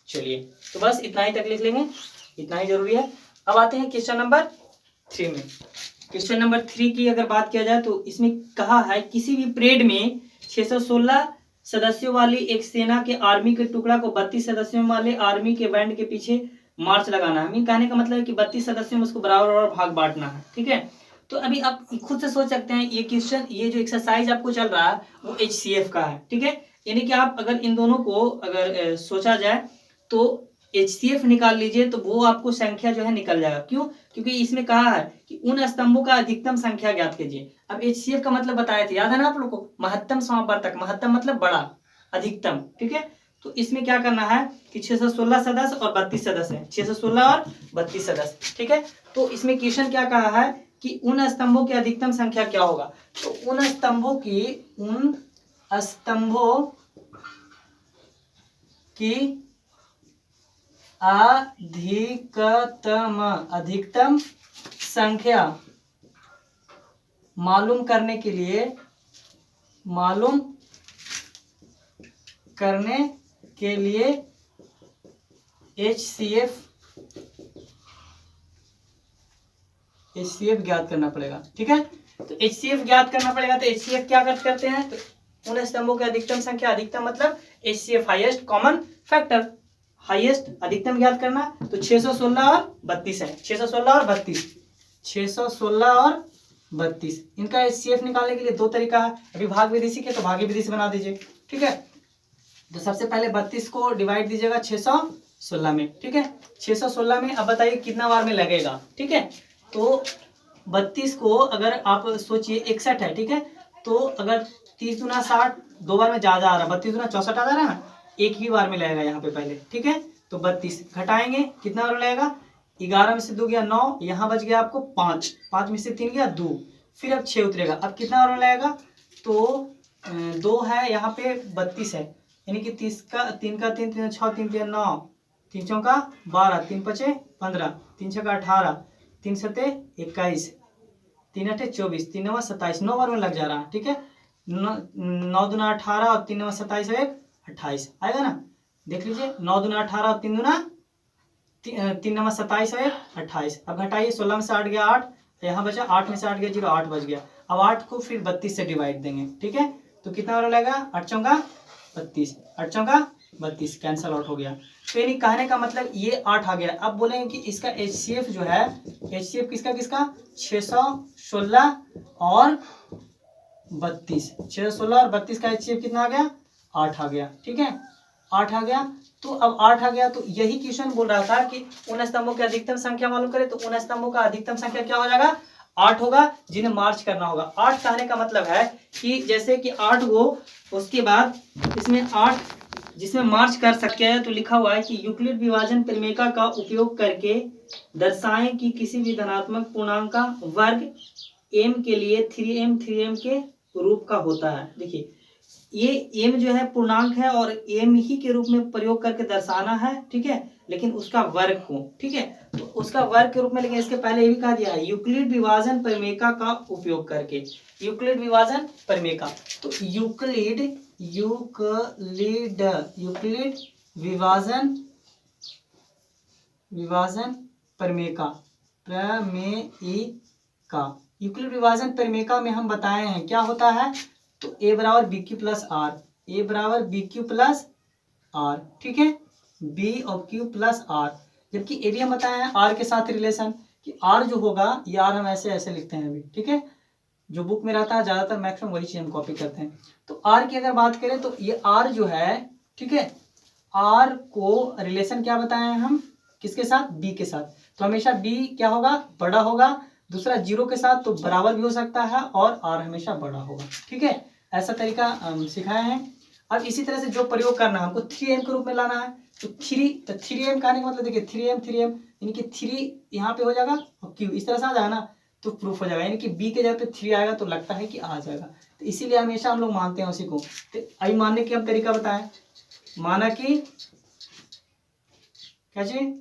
चलिए तो बस इतना ही तक लिख लेंगे, इतना ही जरूरी है। अब आते हैं क्वेश्चन नंबर 3 में। क्वेश्चन नंबर 3 की अगर बात किया जाए तो इसमें कहा है किसी भी परेड में 616 सदस्यों वाली एक सेना के आर्मी के टुकड़ा को 32 सदस्यों वाले आर्मी के बैंड के पीछे मार्च लगाना है। मीन कहने का मतलब है कि 32 सदस्यों में उसको बराबर बराबर भाग बांटना है। ठीक है, तो अभी आप खुद से सोच सकते हैं ये क्वेश्चन, ये जो एक्सरसाइज आपको चल रहा है वो HCF का है। ठीक है, यानी कि आप अगर इन दोनों को अगर सोचा जाए तो HCF निकाल लीजिए तो वो आपको संख्या जो है निकल जाएगा। क्यों? क्योंकि इसमें कहा है कि उन स्तंभों का अधिकतम संख्या ज्ञात कीजिए। अब HCF का मतलब बताए थे, याद है ना आप लोग को, महत्तम समावर्तक, महत्तम मतलब बड़ा, अधिकतम। ठीक है, तो इसमें क्या करना है कि 616 सदस्य और 32 सदस्य है, 616 और 32 सदस्य। ठीक है, तो इसमें क्वेश्चन क्या कहा है कि उन स्तंभों की अधिकतम संख्या क्या होगा। तो उन स्तंभों की अधिकतम संख्या मालूम करने के लिए HCF ज्ञात करना पड़ेगा। ठीक है, तो HCF ज्ञात करना पड़ेगा। तो HCF क्या करते हैं, तो उन स्तंभों की अधिकतम संख्या, अधिकतम मतलब HCF highest common factor, highest अधिकतम ज्ञात करना। तो 616 और 32 है, 616 और 32, 616 और 32, इनका HCF निकालने के लिए दो तरीका है। अभी भाग विधि सीखे तो भागी विधि से बना दीजिए। ठीक है, तो सबसे पहले 32 को डिवाइड दीजिएगा 616 में। ठीक है, 616 में अब बताइए कितना बार में लगेगा। ठीक है, तो 32 को अगर आप सोचिए 61 है। ठीक है, तो अगर 30 दूना 60, दो बार में ज्यादा आ रहा है, 32 दूना 64 आ रहा है ना, एक ही बार में लगेगा यहाँ पे पहले। ठीक है, तो 32 घटाएंगे कितना बार लगेगा, 11 में से 2 गया 9, यहाँ बच गया आपको 5, 5 में से 3 गया 2, फिर अब 6 उतरेगा। अब कितना बार लगेगा, तो 2 है यहाँ पे 32 है, यानी कि 3 का 3 3 6 3 3 9, 3 चौका 12, 3 पचे 15, 3 छक्का 18, 3 सते 21, 3 अठे 24, 3 नवा 27, 9 बार में लग जा रहा है। ठीक है, 9 दूना 18 और 3 नवा 27 और 28 आएगा ना, देख लीजिए 9 दूना 18 और 3 दूना 3 नवा 27 और 28। अब घटाइए, 16 में से 8 गया 8, यहाँ बचा 8 में से 8 गया 0, 8 बच गया। अब 8 को फिर 32 से डिवाइड देंगे। ठीक है, तो कितना बार लगेगा, 8 चौका 32, 8 चौका 32, कैंसल आउट हो गया। तो यानी कहने का मतलब ये 8 आ गया। अब बोलेंगे कि इसका HCF जो है, HCF किसका 616 और 32, 616 और 32 का HCF कितना आ गया, 8 आ गया। ठीक है, 8 आ गया। तो अब 8 आ गया, तो यही क्वेश्चन बोल रहा था कि उन स्तंभों की अधिकतम संख्या मालूम करें। तो उन स्तंभों का अधिकतम संख्या क्या हो जाएगा, 8 होगा, जिन्हें मार्च करना होगा। 8 कहने का मतलब है कि जैसे कि 8 गो, उसके बाद इसमें 8 जिसमें मार्च कर सकते हैं, तो लिखा हुआ है कि यूक्लिड विभाजन प्रमेय का उपयोग करके दर्शाएं कि किसी भी धनात्मक पूर्णांक का वर्ग m के लिए 3m के रूप का होता है। देखिए ये m जो है पूर्णांक है और m ही के रूप में प्रयोग करके दर्शाना है। ठीक है, लेकिन उसका वर्ग को, ठीक है, तो उसका वर्ग के रूप में, लेकिन इसके पहले ये भी कहा दिया है यूक्लिड विभाजन प्रमेय का उपयोग करके, यूक्लिड विभाजन प्रमेय का। तो यूक्लिड विभाजन प्रमेय का यूक्लिड विभाजन प्रमेय में हम बताए हैं क्या होता है। तो a बराबर बी क्यू प्लस आर, ए बराबर बी क्यू प्लस आर। ठीक है, b और q प्लस आर, जबकि ए भी हम बताए हैं r के साथ रिलेशन कि r जो होगा ये r हम ऐसे लिखते हैं अभी। ठीक है, जो बुक में रहता है ज्यादातर मैक्सिमम वही चीज हम कॉपी करते हैं। तो r की अगर बात करें तो ये r जो है, ठीक है, r को रिलेशन क्या बताए हैं हम, किसके साथ, b के साथ। तो हमेशा b क्या होगा, बड़ा होगा। दूसरा 0 के साथ तो बराबर भी हो सकता है और r हमेशा बड़ा होगा। ठीक है, ऐसा तरीका सिखाया है। अब इसी तरह से जो प्रयोग करना है हमको 3m के रूप में लाना है। तो 3m कहने का मतलब देखिए 3m यानी कि 3 यहाँ पे हो जाएगा और q इस तरह से आ जाएगा ना, तो प्रूफ हो जाएगा। यानी कि b के जगह पे 3 आएगा तो लगता है कि आ जाएगा। तो इसीलिए हमेशा हम लोग मानते हैं उसी को। तो आई मानने की हम तरीका बताएं, माना कि क्या चीज,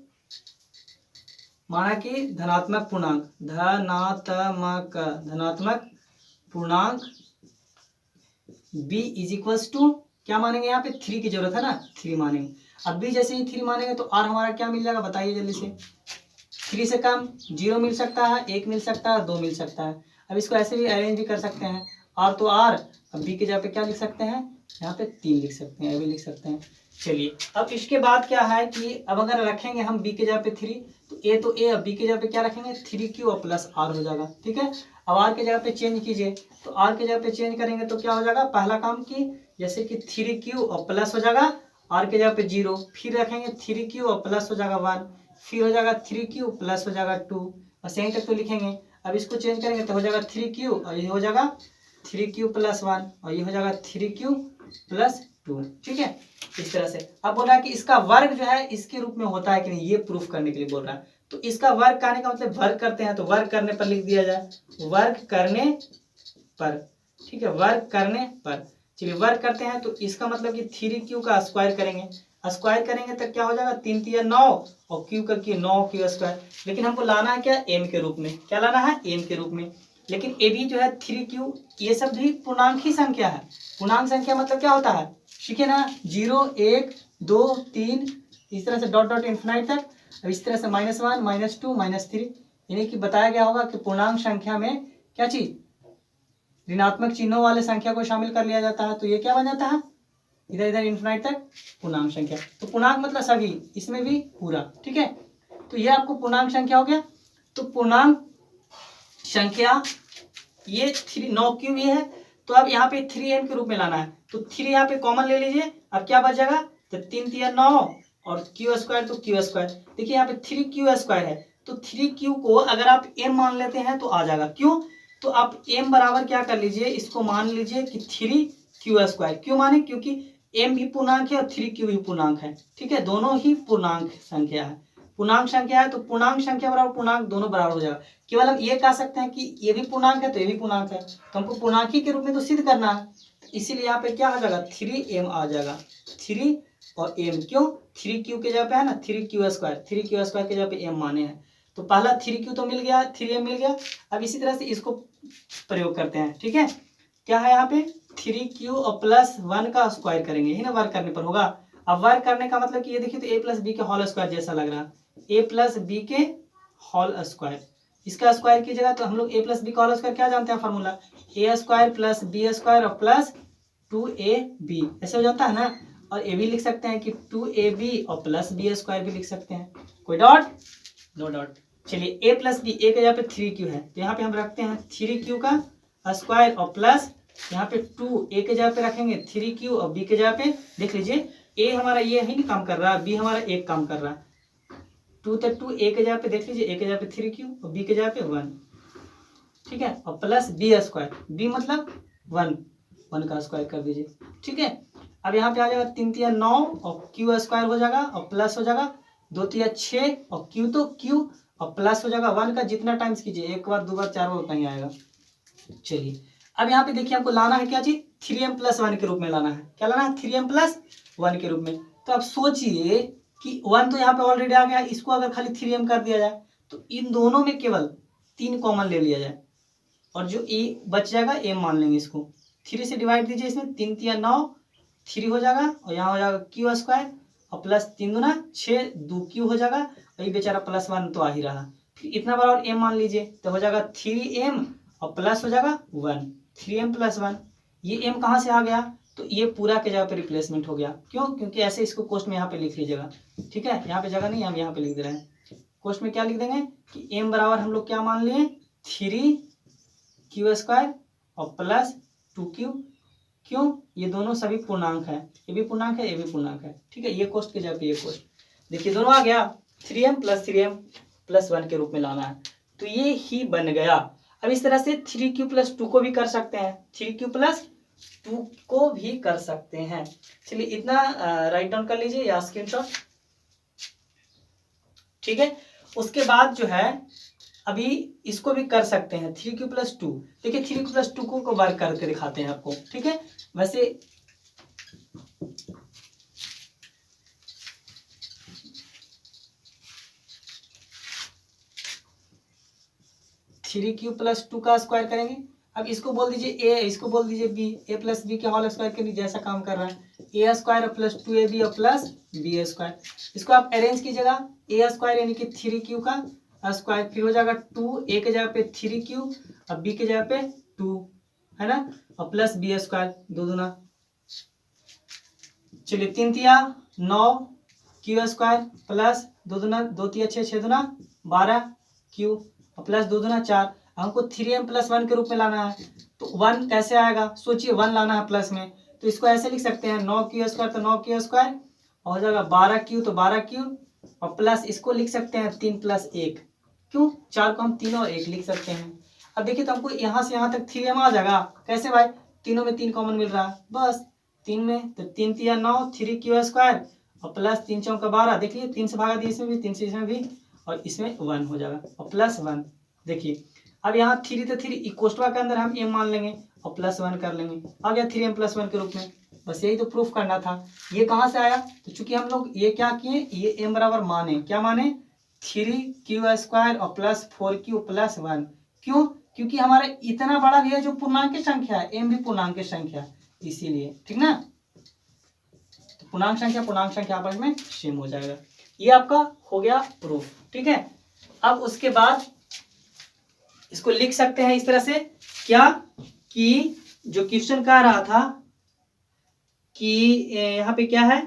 माना कि धनात्मक पूर्णांक b इज इक्वल्स टू क्या मानेंगे, यहाँ पे 3 की जरूरत है ना, 3 मानेंगे। अब b जैसे ही 3 मानेंगे तो r हमारा क्या मिल जाएगा, बताइए जल्दी से। 3 से कम 0 मिल सकता है, 1 मिल सकता है, 2 मिल सकता है। अब इसको ऐसे भी अरेंज भी कर सकते हैं, r तो r, अब b के जगह पे क्या लिख सकते हैं, यहाँ पे 3 लिख सकते हैं, भी लिख सकते हैं। चलिए अब इसके बाद क्या है कि अब अगर रखेंगे हम b के जगह पे 3 तो a तो a, अब b के जगह पे क्या रखेंगे 3q और प्लस r हो जाएगा। ठीक है, अब r के जगह पे चेंज कीजिए, तो r के जगह पे चेंज करेंगे तो क्या हो जाएगा, पहला काम की जैसे कि 3q और प्लस हो जाएगा r के जगह पे 0, फिर रखेंगे 3q और प्लस हो जाएगा 1, फिर हो जाएगा 3q प्लस हो जाएगा 2, बस यहीं तक तो लिखेंगे। अब इसको चेंज करेंगे तो हो जाएगा 3q और ये हो जाएगा 3q प्लस 1 और ये हो जाएगा 3q प्लस 2। ठीक है, इस तरह से। अब बोल रहा है कि इसका वर्ग जो है इसके रूप में होता है कि नहीं, ये प्रूफ करने के लिए बोल रहा है। तो इसका वर्ग करने का मतलब वर्ग करते हैं, तो वर्ग करने पर लिख दिया जाए, वर्ग करने पर। ठीक है, वर्ग करने पर। चलिए वर्ग करते हैं, तो इसका मतलब कि 3q का स्क्वायर करेंगे, स्क्वायर करेंगे तो क्या हो जाएगा 3 तिया 9 और q का q 9q स्क्वायर। लेकिन हमको लाना है क्या, m के रूप में, क्या लाना है, m के रूप में। लेकिन ए भी जो है 3q, ये सब भी पूर्णांक ही संख्या है। पूर्णांक संख्या मतलब क्या होता है, ठीक है ना, 0 1 2 3 इस तरह से डॉट डॉट इन्फिनाइट तक। अब इस तरह से -1 -2 -3, यानी कि बताया गया होगा कि पूर्णांक संख्या में क्या चीज, ऋणात्मक चिन्हों वाले संख्या को शामिल कर लिया जाता है, तो ये क्या बन जाता है, इधर इधर इन्फिनाइट तक पूर्णांक संख्या। तो पूर्णांक मतलब सभी, इसमें भी पूरा। ठीक है, तो ये आपको पूर्णांक संख्या हो गया। तो पूर्णांक संख्या ये 9q भी है, तो अब यहाँ पे 3m के रूप में लाना है, तो 3 यहाँ पे कॉमन ले लीजिए। अब क्या बच जाएगा, तो 3 तिया 9 और q स्क्वायर, तो q स्क्वायर। देखिए यहाँ पे 3q स्क्वायर है, तो 3q को अगर आप m मान लेते हैं तो आ जाएगा। क्यों, तो आप m बराबर क्या कर लीजिए, इसको मान लीजिए कि 3q स्क्वायर। क्यों माने, क्योंकि m भी पूर्णांक है और 3q भी पूर्णांक है। ठीक है, दोनों ही पूर्णांक संख्या है, पूर्णांक संख्या है, तो पूर्णांक संख्या बराबर पूर्णांक दोनों बराबर हो जाएगा। केवल हम ये कह सकते हैं कि ये भी पूर्णांक है तो ये भी पूर्णांक है, तो हमको पूर्णांकी के रूप में तो सिद्ध करना है, इसीलिए यहाँ पे क्या आ जाएगा 3m आ जाएगा, 3 और m। क्यों, 3q के जगह पे है ना 3q स्क्वायर, 3q स्क्वायर के जगह पे m माने हैं, तो पहला 3q तो मिल गया, 3m मिल गया। अब इसी तरह से इसको प्रयोग करते हैं। ठीक है, क्या है यहाँ पे 3q और प्लस 1 का स्क्वायर करेंगे, ही ना, वर्ग करने पर होगा। अब वर्ग करने का मतलब कि ये देखिए तो a प्लस बी के होल स्क्वायर जैसा लग रहा है, a प्लस बी के होल स्क्वायर, इसका स्क्वायर कीजिएगा तो हम लोग a प्लस बी का होल स्क्वायर क्या जानते हैं formula, a square plus B square और प्लस 2ab, ऐसे हो जाता है ना। और ये भी लिख सकते हैं कि 2ab और प्लस बी स्क्वायर भी लिख सकते हैं, कोई डॉट, नो डॉट। चलिए a प्लस बी, a के जगह पे 3q है, तो यहाँ पे हम रखते हैं 3q का स्क्वायर और प्लस यहाँ पे 2, a के जगह पे रखेंगे 3q और b के जगह पे देख लीजिए a हमारा ये ही नहीं काम कर रहा है, b हमारा एक काम कर रहा है, 2 तक 2, a के जगह पे देख लीजिए, a के जगह पे 3q और b के जगह पे 1। ठीक है, और प्लस b स्क्वायर, b मतलब 1 का स्क्वायर कर दीजिए। ठीक है, अब यहाँ पे आ जाएगा 3 तिया 9 और q स्क्वायर हो जाएगा और प्लस हो जाएगा 2 तिया 6 और q तो q और प्लस हो जाएगा 1 का, जितना टाइम्स कीजिए, एक बार 2 बार 4 बार उतना ही आएगा। चलिए अब यहाँ पे देखिए हमको लाना है क्या चीज, 3m प्लस 1 के रूप में लाना है, क्या लाना है 3m प्लस 1 के रूप में। तो आप सोचिए कि 1 तो यहाँ पे ऑलरेडी आ गया, इसको अगर खाली 3m कर दिया जाए तो इन दोनों में केवल 3 कॉमन ले लिया जाए और जो e बच जाएगा m मान लेंगे, इसको 3 से डिवाइड दीजिए, इसमें 3 तिया 9, 3 हो जाएगा और यहाँ हो जाएगा q स्क्वायर और प्लस 3 दूना 6, 2q हो जाएगा और ये बेचारा प्लस 1 तो आ ही रहा, फिर इतना बार और m मान लीजिए तो हो जाएगा 3m और प्लस हो जाएगा 1, 3m प्लस 1। ये m कहाँ से आ गया, तो ये पूरा के जगह पे रिप्लेसमेंट हो गया। क्यों, क्योंकि ऐसे इसको कोष्ट में यहाँ पे लिख लीजिएगा। ठीक है, यहाँ पे जगह नहीं, हम यहाँ पे लिख दे रहे हैं, कोष्ट में क्या लिख देंगे कि m बराबर हम लोग क्या मान लिए 3q स्क्वायर और प्लस 2q। क्यों, ये दोनों सभी पूर्णांक है, ये भी पूर्णांक है, ये भी पूर्णांक है। ठीक है, ये कोष्ट के जगह पे ये कोष्ट, देखिए दोनों आ गया, 3m प्लस 1 के रूप में लाना है, तो ये ही बन गया। अब इस तरह से 3q प्लस 2 को भी कर सकते हैं, 3q प्लस 2 को भी कर सकते हैं। चलिए इतना राइट डाउन कर लीजिए या स्क्रीनशॉट। ठीक है, उसके बाद जो है अभी इसको भी कर सकते हैं 3q प्लस 2। देखिए 3q प्लस 2 को वर्क करके दिखाते हैं आपको। ठीक है, वैसे थ्री क्यू प्लस टू का स्क्वायर करेंगे। अब इसको बोल दीजिए ए, इसको बोल दीजिए बी, ए प्लस बी के होल स्क्वायर के लिए जैसा काम कर रहा है, A square plus two A B और प्लस बी स्क्वायर। इसको आप अरेंज कीजिएगा, ए स्क्वायर यानी कि थ्री क्यू का स्क्वायर, फिर हो जाएगा टू, ए के जगह पे थ्री क्यू और बी के जगह पे टू, है ना, और प्लस बी स्क्वायर, दो दूना, चलिए तीन तिया नौ क्यू स्क्वायर प्लस दो दूना, दो तिया छः, छः दूना 12 क्यू और प्लस दो दूना 4। हमको 3m प्लस 1 के रूप में लाना है, तो 1 कैसे आएगा, सोचिए 1 लाना है प्लस में, तो इसको ऐसे लिख सकते हैं 9 क्यू स्क्वायर तो 9 क्यू स्क्वायर और हो जाएगा 12 क्यू तो 12 क्यू और प्लस इसको लिख सकते हैं 3 प्लस 1, क्यों 4 को हम 3 और 1 लिख सकते हैं। अब देखिए तो हमको यहाँ से यहाँ तक 3m आ जाएगा, कैसे भाई, तीनों में 3 कॉमन मिल रहा है, बस 3 में तो 3 तिया 9 3 क्यू स्क्वायर और प्लस 3 चौका 12, देखिए 3 से भागा दिया, इसमें भी 3 से इसमें भी और इसमें 1 हो जाएगा और प्लस 1। देखिए अब यहाँ 3 तो 3 कोष्टवा के अंदर हम m मान लेंगे और प्लस 1 कर लेंगे, आ गया 3m प्लस 1 के रूप में। बस यही तो प्रूफ करना था। ये कहाँ से आया, तो चूंकि हम लोग ये क्या किए, ये m बराबर माने, क्या माने 3q स्क्वायर और प्लस 4q प्लस 1, क्यों, क्योंकि हमारा इतना बड़ा भी है जो पूर्णांक की संख्या है, m भी पूर्णांक की संख्या है, इसीलिए, ठीक ना, तो पूर्णांक संख्या आपस में सेम हो जाएगा। ये आपका हो गया प्रूफ, ठीक है। अब उसके बाद इसको लिख सकते हैं इस तरह से, क्या कि जो क्वेश्चन कह रहा था कि यहाँ पे क्या है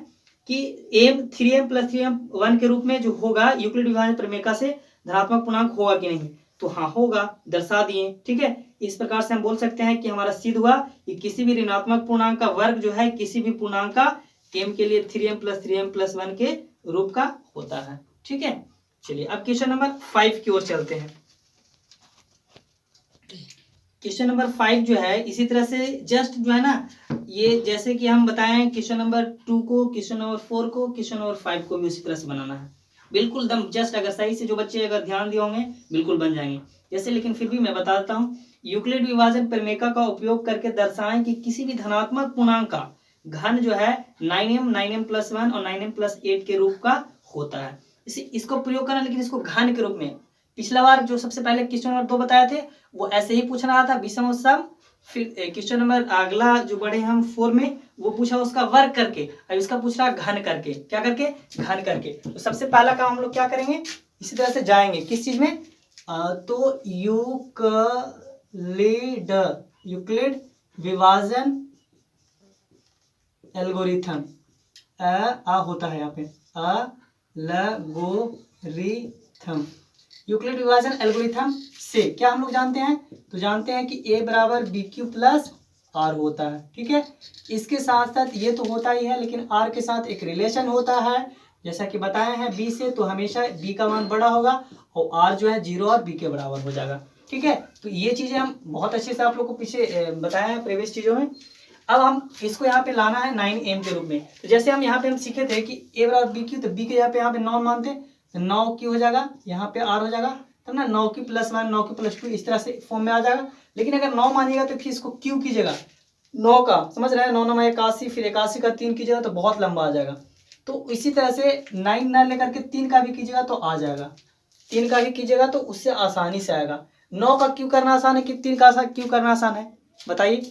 कि m 3m प्लस 3m 1 के रूप में जो होगा यूक्लिड विभाजन प्रमेय से धनात्मक पूर्णांक होगा कि नहीं, तो हाँ होगा, दर्शा दिए, ठीक है। इस प्रकार से हम बोल सकते हैं कि हमारा सिद्ध हुआ कि किसी भी ऋणात्मक पूर्णांक का वर्ग जो है किसी भी पूर्णांक का m के लिए 3m प्लस 1 के रूप का होता है, ठीक है। चलिए अब क्वेश्चन नंबर 5 की ओर चलते हैं। क्वेश्चन नंबर 5 जो है इसी तरह से जस्ट जो है ना, ये जैसे कि हम बताएं क्वेश्चन नंबर 2 को, क्वेश्चन नंबर 4 को, क्वेश्चन नंबर 5 को भी उसी तरह से बनाना है, बिल्कुल दम जस्ट, अगर सही से जो बच्चे अगर ध्यान दिए होंगे बिल्कुल बन जाएंगे जैसे। लेकिन फिर भी मैं बता देता हूँ, यूक्लिड विभाजन प्रमेय का उपयोग करके दर्शाएं कि किसी भी धनात्मक पूर्णांक का घन जो है 9m प्लस 1 और 9m प्लस 8 के रूप का होता है। इसको प्रयोग करना, लेकिन इसको घन के रूप में। पिछला बार जो सबसे पहले क्वेश्चन नंबर 2 बताए थे वो ऐसे ही पूछ रहा था, विषम और सम, फिर क्वेश्चन नंबर अगला जो बढ़े हम 4 में वो पूछा उसका वर्ग करके, अब इसका पूछ रहा घन करके, क्या करके, घन करके। तो सबसे पहला काम हम लोग क्या करेंगे, इसी तरह से जाएंगे किस चीज में, तो यूक्लिड विभाजन एल्गोरिथम, होता है यहाँ पे एल्गोरिथम, यूक्लिड विभाजन एल्गोरिथम से क्या हम लोग जानते हैं, तो जानते हैं कि a बराबर बी क्यू प्लस आर होता है, ठीक है। इसके साथ साथ ये तो होता ही है, लेकिन r के साथ एक रिलेशन होता है, जैसा कि बताया है b से, तो हमेशा b का मान बड़ा होगा और r जो है 0 और b के बराबर हो जाएगा, ठीक है। तो ये चीजें हम बहुत अच्छे से आप लोग को पीछे बताया है प्रीवियस चीजों में। अब हम इसको यहाँ पे लाना है 9m के रूप में, तो जैसे हम यहाँ पे हम सीखे थे कि a बराबर बी क्यू, तो b के यहाँ पे 9 मानते, तो 9 क्यू हो जाएगा, यहाँ पे r हो जाएगा, तब ना 9 की प्लस 1 9 की प्लस 2 इस तरह से फॉर्म में आ जाएगा। लेकिन अगर 9 मानिएगा तो फिर इसको क्यू कीजिएगा, 9 का समझ रहे हैं, 9 9 81, फिर 81 का 3 कीजिएगा तो बहुत लंबा आ जाएगा। तो इसी तरह से 9 ना लेकर के 3 का भी कीजिएगा तो आ जाएगा, 3 का भी कीजिएगा तो उससे आसानी से आएगा। 9 का क्यू करना आसान है कि 3 का क्यू करना आसान है, बताइए।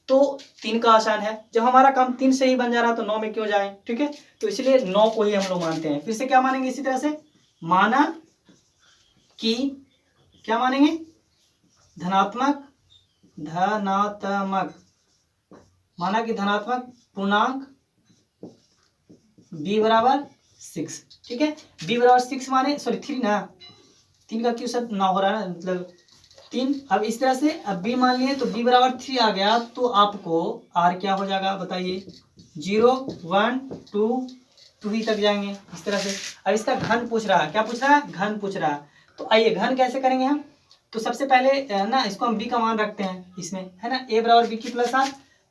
तो 3 का आसान है, जब हमारा काम 3 से ही बन जा रहा तो 9 में क्यों जाए, ठीक है। तो इसलिए 9 को ही हम लोग मानते हैं। फिर से क्या मानेंगे, इसी तरह से माना कि क्या मानेंगे, धनात्मक माना कि धनात्मक पूर्णांक b बराबर 6, ठीक है। b बराबर 6 माने, सॉरी 3 ना, 3 का क्यू सब ना हो रहा है ना, मतलब 3। अब इस तरह से अब b मान लिए तो b बराबर 3 आ गया, तो आपको r क्या हो जाएगा बताइए, 0 1 2 2 ही तक जाएंगे इस तरह से। अब इसका घन पूछ रहा है, क्या पूछ रहा है, घन पूछ रहा है। तो आइए घन कैसे करेंगे हम, तो सबसे पहले ना इसको हम b का मान रखते हैं इसमें, है ना, a बराबर b q plus r,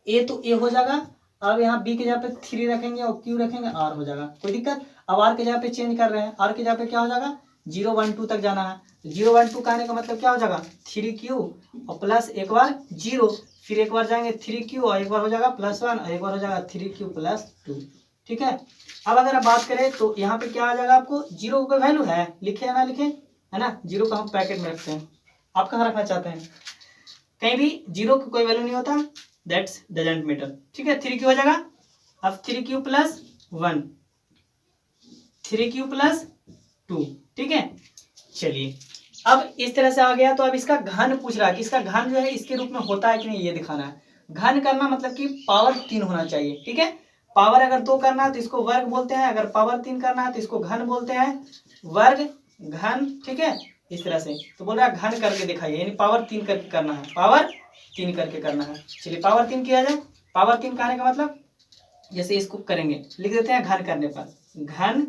a तो a हो जाएगा। अब यहाँ b के जगह पे 3 रखेंगे और q रखेंगे, r हो जाएगा, कोई दिक्कत। अब r के जगह पे चेंज कर रहे हैं, r के जगह पे क्या हो जाएगा, 0 1 2 तक जाना है। 0 1 2 कहने का मतलब क्या हो जाएगा, 3q और प्लस एक बार 0, फिर एक बार जाएंगे 3q और एक बार हो जाएगा प्लस 1 और एक बार हो जाएगा 3q प्लस 2, ठीक है। अब अगर आप बात करें तो यहाँ पे क्या आ जाएगा, आपको 0 का वैल्यू है, लिखे या ना लिखे, है ना, 0 का हम पैकेट में रखते हैं, आप कहाँ रखना चाहते हैं? कहीं भी जीरो की कोई वैल्यू नहीं होता, दैट्स डजंट मैटर। ठीक है, 3 क्यू हो जाएगा। अब 3 क्यू प्लस 1, 3 क्यू प्लस 2। ठीक है, चलिए अब इस तरह से आ गया। तो अब इसका घन पूछ रहा है कि इसका घन जो है इसके रूप में होता है कि नहीं, ये दिखाना है। घन करना मतलब कि पावर 3 होना चाहिए। ठीक है, पावर अगर 2 करना है तो इसको वर्ग बोलते हैं, अगर पावर 3 करना है तो इसको घन बोलते हैं, वर्ग घन। ठीक है, इस तरह से। तो बोल रहा है घन करके दिखाइए, यानी पावर 3 करके करना है, पावर 3 करके करना है। चलिए पावर 3 किया जाए। पावर 3 कहने का मतलब जैसे इसको करेंगे, लिख देते हैं घन करने पर, घन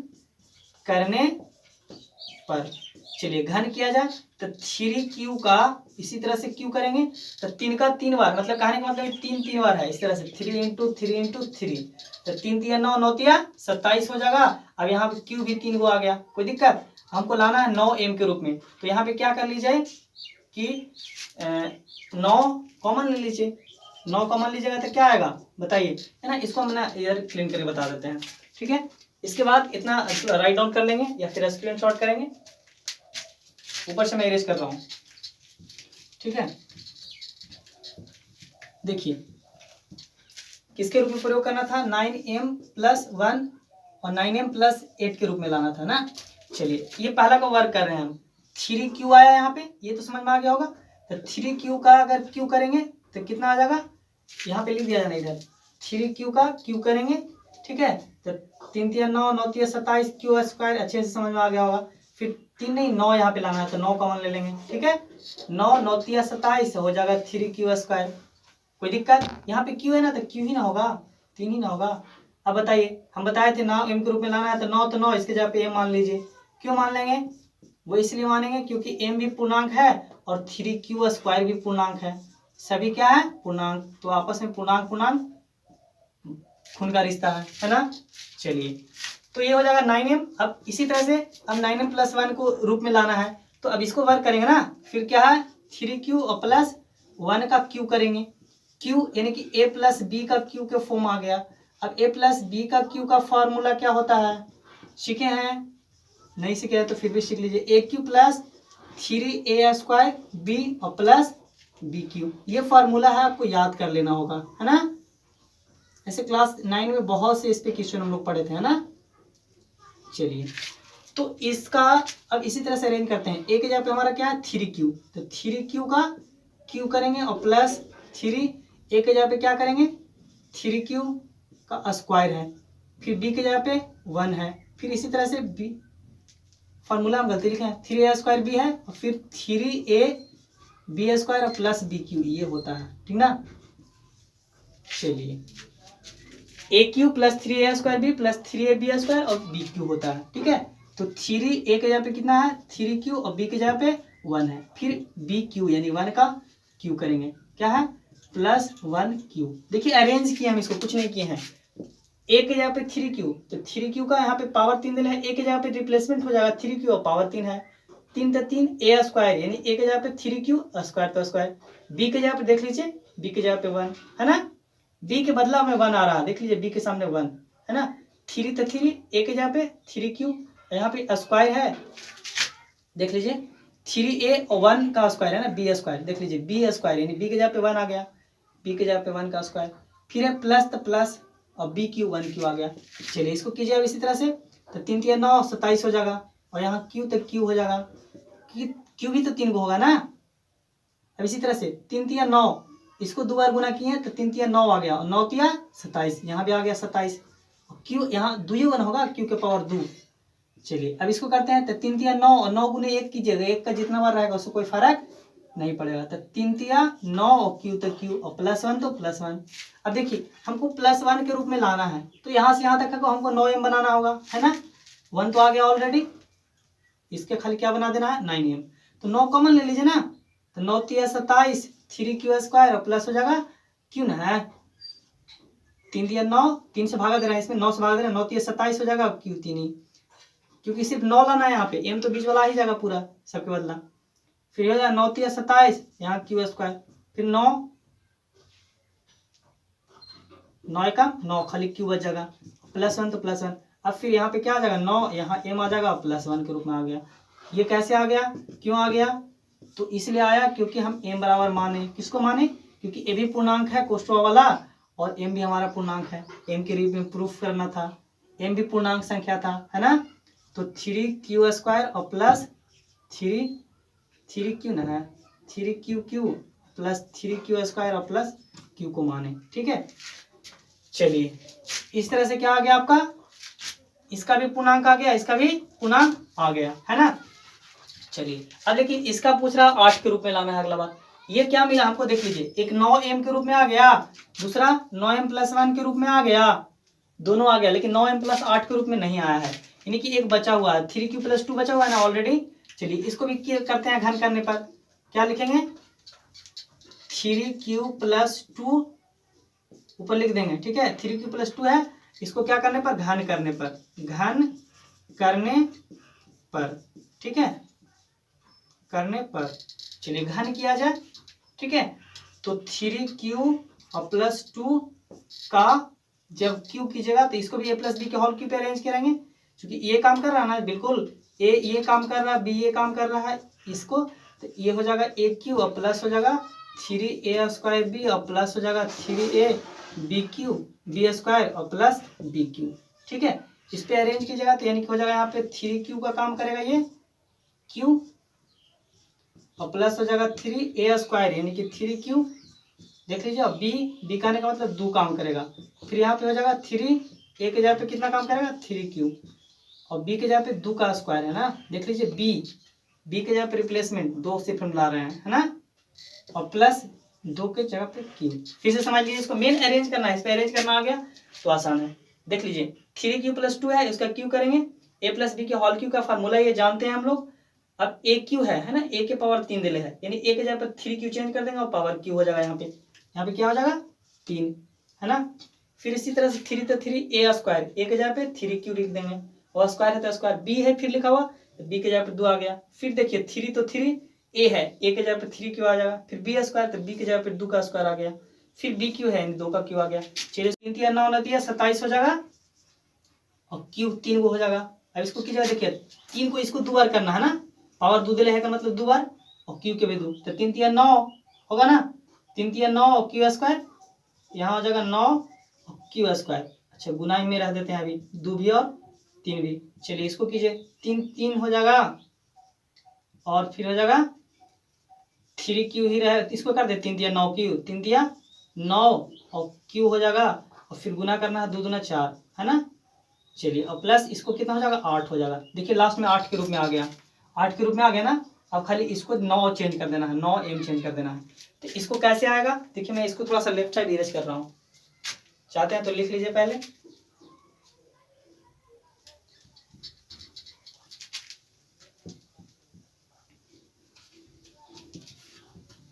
करने पर। चलिए घन किया जाए तो 3 का इसी तरह से क्यू करेंगे तो 3 का 3 बार, मतलब कहने का मतलब 3 बार है, इस तरह से 3 इंटू 3 इंटू 3, तो 3 तिया 9, 9 तिया 27 हो जाएगा। अब यहाँ पे क्यू भी 3 को आ गया, कोई दिक्कत? हमको लाना है 9m के रूप में, तो यहाँ पे क्या कर लीजिए कि 9 कॉमन ले लीजिए। 9 कॉमन लीजिएगा तो क्या आएगा बताइए, है ना। इसको हम ना इधर क्लीन करके बता देते हैं। ठीक है, इसके बाद इतना राइट डाउन कर लेंगे या फिर स्क्रीन शॉट करेंगे, ऊपर से मैं इरेज कर रहा हूँ। ठीक है, देखिए किसके रूप में प्रयोग करना था, 9m प्लस 1 और 9m प्लस 8 के रूप में लाना था ना। चलिए ये पहला को वर्क कर रहे हैं हम। 3q आया यहाँ पे, ये तो समझ में आ गया होगा। तो 3q का अगर q करेंगे तो कितना आ जाएगा, यहाँ पे लिख दिया जाना इधर, 3q का q करेंगे। ठीक है, तो 3 तिया 9, 9 तिया 27, क्यू स्क्वायर अच्छे से समझ में आ गया होगा। फिर 3 नहीं 9 यहाँ पे लाना है तो 9 कॉमन ले लेंगे। ठीक है, 9 9 तिया 27 हो जाएगा 3q स्क्वायर। कोई दिक्कत? यहाँ पे क्यू है ना तो क्यू ही ना होगा, 3 ही ना होगा। अब बताइए, हम बताए थे 9 m के रूप में लाना है तो 9 तो 9, इसके जगह पे m मान लीजिए। क्यों मान लेंगे? वो इसलिए मानेंगे क्योंकि m भी पूर्णांक है और 3q स्क्वायर भी पूर्णांक है। सभी क्या है? पूर्णांक। तो आपस में पूर्णांक पूर्णांक खून का रिश्ता है ना। चलिए तो ये हो जाएगा 9m। अब इसी तरह से अब 9m प्लस 1 को रूप में लाना है तो अब इसको वर्क करेंगे ना। फिर क्या है, 3q और प्लस 1 का q करेंगे। q यानी कि a प्लस बी का q के फॉर्म आ गया। अब a प्लस बी का q का फॉर्मूला क्या होता है, सीखे हैं? नहीं सीखे हैं तो फिर भी सीख लीजिए। A cube plus 3a square b और प्लस बी क्यू, ये फॉर्मूला है, आपको याद कर लेना होगा, है ना। ऐसे क्लास 9 में बहुत से इस पे क्वेश्चन हम लोग पढ़े थे, है ना। चलिए तो इसका अब इसी तरह से अरेंज करते हैं। ए के जगह पे हमारा क्या है 3q, तो 3q का q करेंगे और प्लस 3, ए के जगह पे क्या करेंगे 3q का स्क्वायर है, फिर b के जगह पे 1 है, फिर इसी तरह से b फार्मूला हम गलती लिखे हैं 3a स्क्वायर b है और फिर 3a b स्क्वायर और प्लस बी क्यू, ये होता है, ठीक ना। चलिए A cube plus 3a square B plus 3a बी स्क्वायर और बी क्यू होता है, ठीक है। तो 3a के जगह पे कितना है 3q और b के जगह पे 1 है, फिर बी क्यू यानी 1 का q करेंगे, क्या है प्लस 1q। देखिए अरेंज किए हम इसको, कुछ नहीं किए हैं। ए के जगह पे 3q, तो 3q का यहाँ पे पावर 3 देना है, ए के जगह पे रिप्लेसमेंट हो जाएगा 3q और पावर 3 है, 3 तो 3 a स्क्वायर यानी ए के जगह पे 3q स्क्वायर तो स्क्वायर, बी के जगह पे देख लीजिए बी के जगह पे 1 है ना, बी के बदला में 1 आ रहा है, देख लीजिए बी के सामने 1 है ना। 3 तो 3 ए के जगह पे 3q, यहाँ पे स्क्वायर है, देख लीजिए 3a और 1 का स्क्वायर है ना बी स्क्वायर, देख लीजिए बी स्क्वायर यानी बी के जगह पे 1 आ गया, बी के जगह पे 1 का स्क्वायर, फिर है प्लस तो प्लस और बी क्यू 1q आ गया। चलिए इसको कीजिए अब इसी तरह से, तो 3 3 9 27 हो जाएगा और यहाँ q तक q हो जाएगा, q भी तो 3 को होगा ना। अब इसी तरह से 3 3 9, इसको 2 बार गुना किए तो 3 3 9 आ गया और 9 3 27, यहाँ भी आ गया 27, क्यू यहाँ 2 गुना होगा q के पावर 2। चलिए अब इसको करते हैं, तो 3 3 9 और 9 गुने 1 कीजिएगा, 1 का जितना बार रहेगा उसको कोई फर्क नहीं पड़ेगा, तो 3 3 9 और q तो q और प्लस 1 तो प्लस 1। अब देखिए हमको प्लस 1 के रूप में लाना है तो यहाँ से यहाँ तक हमको 9m बनाना होगा, है ना। 1 तो आ गया ऑलरेडी, इसके खाली क्या बना देना है 9m, तो 9 कॉमन ले लीजिए ना, तो 9 3 27, 3q स्क्वायर और प्लस हो जाएगा क्यों ना है 3 3 9, 3 से भागा दे रहा है इसमें, 9 से भागा दे रहा है, 9 3 27 हो जाएगा क्यू 3 ही, क्योंकि सिर्फ 9 लाना है यहाँ पे, m तो बीच वाला आ ही जाएगा पूरा सबके बदला, फिर हो जाएगा 9 3 27, यहाँ क्यू स्क्वायर, फिर 9 9 का 9 खाली क्यू बच जाएगा, प्लस 1 तो प्लस 1। अब फिर यहाँ पे क्या आ जाएगा 9, यहाँ m आ जाएगा प्लस 1 के रूप में आ गया। ये कैसे आ गया, क्यों आ गया, तो इसलिए आया क्योंकि हम m बराबर माने, किसको माने, क्योंकि a भी पूर्णांक है कोष्ठक वाला और m भी हमारा पूर्णांक है, m के रूप में प्रूफ करना था, m भी पूर्णांक संख्या था, है ना। तो 3q² और प्लस 3q ना है 3q प्लस 3q² और प्लस q को माने, ठीक है। चलिए इस तरह से क्या आ गया आपका, इसका भी पूर्णांक आ गया, इसका भी पूर्णांक आ गया, है ना। चलिए अब देखिए इसका पूछ रहा 8 के रूप में लाना है। अगला बात ये क्या मिला हमको, देख लीजिए, एक 9m के रूप में आ गया, दूसरा 9m+1 के रूप में आ गया, दोनों आ गया, लेकिन 9m+8 के रूप में नहीं आया है, यानी कि एक बचा हुआ है, 3q+2 बचा हुआ है ना ऑलरेडी। चलिए इसको भी करते हैं घन करने पर, क्या लिखेंगे 3q+2 ऊपर लिख देंगे, ठीक है। 3q+2 है, इसको क्या करने पर, घन करने पर, घन करने पर, ठीक है, करने पर। चलिए घन किया जाए, ठीक है। तो 3q और +2 का जब q कीजिएगा तो इसको भी a+b के होल क्यूब पे अरेंज करेंगे, क्योंकि ये काम कर रहा है ना, बिल्कुल a ये काम कर रहा है, b ये काम कर रहा है, इसको तो ये हो जाएगा aq और प्लस हो जाएगा 3a² और प्लस हो जाएगा 3ab² और प्लस bq, ठीक है। इस पे अरेंज कीजिएगा तो यानी कि हो जाएगा यहाँ पे 3q का काम करेगा ये q और प्लस हो जाएगा 3a² यानी कि 3q, देख लीजिए। अब b का आने का मतलब 2 काम करेगा, फिर यहाँ पे हो जाएगा 3a के जगह पे कितना काम करेगा 3q और b के जगह पे 2 का स्क्वायर है ना, देख लीजिए b के जगह पे रिप्लेसमेंट 2 से हम ला रहे हैं, है ना, और प्लस 2 के जगह पे q। फिर से समझ लीजिए, इसको मेन अरेंज करना है, इस पे अरेंज करना आ गया तो आसान है। देख लीजिए 3q+2 है, इसका q करेंगे, a+b के होल क्यूब का फार्मूला ये जानते हैं हम लोग। अब aq है ना, a के पावर 3 दिले है, यानी a के जगह पर 3q चेंज कर देंगे और पावर q हो जाएगा, यहाँ पे क्या हो जाएगा 3, है ना। फिर इसी तरह से 3 तो 3a², a के जगह पे 3q लिख देंगे और स्क्वायर है तो स्क्वायर, b है फिर लिखा हुआ तो b के जगह पे 2 आ गया। फिर देखिए 3 तो 3a है, a के जगह पे 3q आ जाएगा, फिर b² तो b के जगह पे 2 का स्क्वायर आ गया, फिर bq है यानी 2 का q आ गया। चलिए 3 3 9 9 27 हो जाएगा और q 3 को हो जाएगा। अब इसको कीजिएगा, देखिए 3 को इसको 2 बार करना है ना, पावर 2 दिले है का मतलब 2 बार और q के भी 2, तो 3 3 9 होगा ना, 3 3 9 और q², यहाँ हो जाएगा 9 और q²। अच्छा गुनाई में रह देते हैं अभी, 2 भी और 3 भी। चलिए इसको कीजिए, 3 3 हो जाएगा और फिर हो जाएगा 3q ही रहे, इसको कर दे 3 3 9q, 3 3 9 और q हो जाएगा और फिर गुना करना है 2 2 4, है ना। चलिए और प्लस इसको कितना हो जाएगा 8 हो जाएगा, देखिए लास्ट में 8 के रूप में आ गया, 8 के रूप में आ गया ना। अब खाली इसको 9 चेंज कर देना है, 9m चेंज कर देना है। तो इसको कैसे आएगा, देखिए मैं इसको थोड़ा सा लेफ्ट साइड इरेज कर रहा हूँ, चाहते हैं तो लिख लीजिए पहले।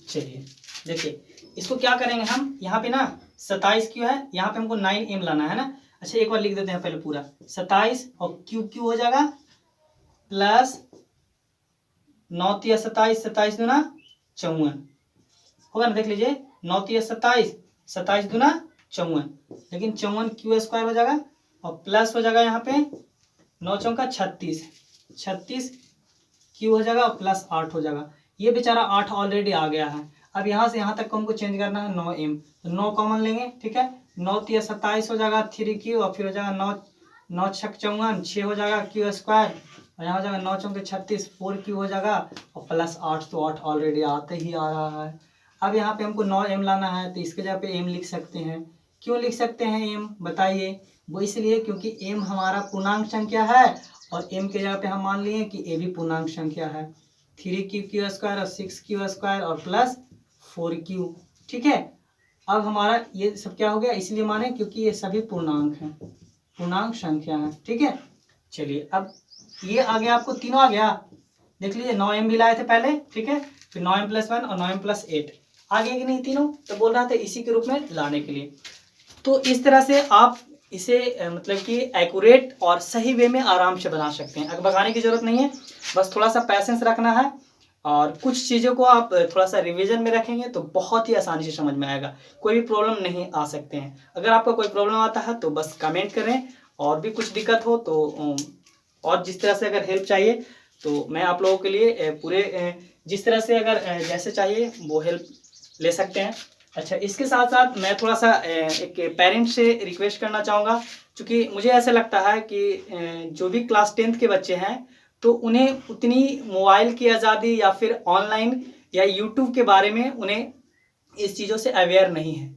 चलिए देखिए इसको क्या करेंगे हम, यहाँ पे ना 27 क्यों है, यहाँ पे हमको 9m लाना है ना। अच्छा एक बार लिख देते हैं पहले पूरा, 27 और q हो जाएगा प्लस 9 3 27, 27 दूना 54 होगा ना, देख लीजिए 9 3 27, 27 दूना 54, लेकिन 54 q² हो जाएगा और प्लस हो जाएगा यहाँ पे 9 चौका 36, 36 q हो जाएगा और प्लस 8 हो जाएगा। ये बेचारा 8 ऑलरेडी आ गया है। अब यहाँ से यहाँ तक को हमको चेंज करना है 9m, तो 9 कॉमन लेंगे, ठीक है। 9 3 27 हो जाएगा 3q और फिर हो जाएगा 9 9 6 54, 6 हो जाएगा q² और यहाँ हो जाएगा 9 चौके 36, 4q हो जाएगा और प्लस 8, तो 8 ऑलरेडी आते ही आ रहा है। अब यहाँ पे हमको 9m लाना है, तो इसके जगह पे m लिख सकते हैं। क्यों लिख सकते हैं m बताइए, वो इसलिए क्योंकि m हमारा पूर्णांक संख्या है और m के जगह पे हम मान लिए कि a भी पूर्णांक संख्या है, 3q² और 6q² और प्लस 4q, ठीक है। अब हमारा ये सब क्या हो गया, इसलिए माने क्योंकि ये सभी पूर्णांक हैं, पूर्णांक संख्या है, ठीक है। चलिए अब ये आ गया, आपको तीनों आ गया, देख लीजिए 9m भी लाए थे पहले, ठीक है, फिर 9m+1 और 9m+8 आ गए कि नहीं तीनों, तो बोल रहा था इसी के रूप में लाने के लिए। तो इस तरह से आप इसे मतलब कि एक्यूरेट और सही वे में आराम से बना सकते हैं। अगर भगाने की जरूरत नहीं है, बस थोड़ा सा पैसेंस रखना है और कुछ चीज़ों को आप थोड़ा सा रिवीजन में रखेंगे तो बहुत ही आसानी से समझ में आएगा, कोई भी प्रॉब्लम नहीं आ सकते हैं। अगर आपको कोई प्रॉब्लम आता है तो बस कमेंट करें, और भी कुछ दिक्कत हो तो और जिस तरह से अगर हेल्प चाहिए तो मैं आप लोगों के लिए पूरे जिस तरह से अगर जैसे चाहिए वो हेल्प ले सकते हैं। अच्छा, इसके साथ साथ मैं थोड़ा सा एक पेरेंट्स से रिक्वेस्ट करना चाहूँगा, क्योंकि मुझे ऐसा लगता है कि जो भी क्लास 10th के बच्चे हैं तो उन्हें उतनी मोबाइल की आज़ादी या फिर ऑनलाइन या यूट्यूब के बारे में उन्हें इस चीज़ों से अवेयर नहीं है।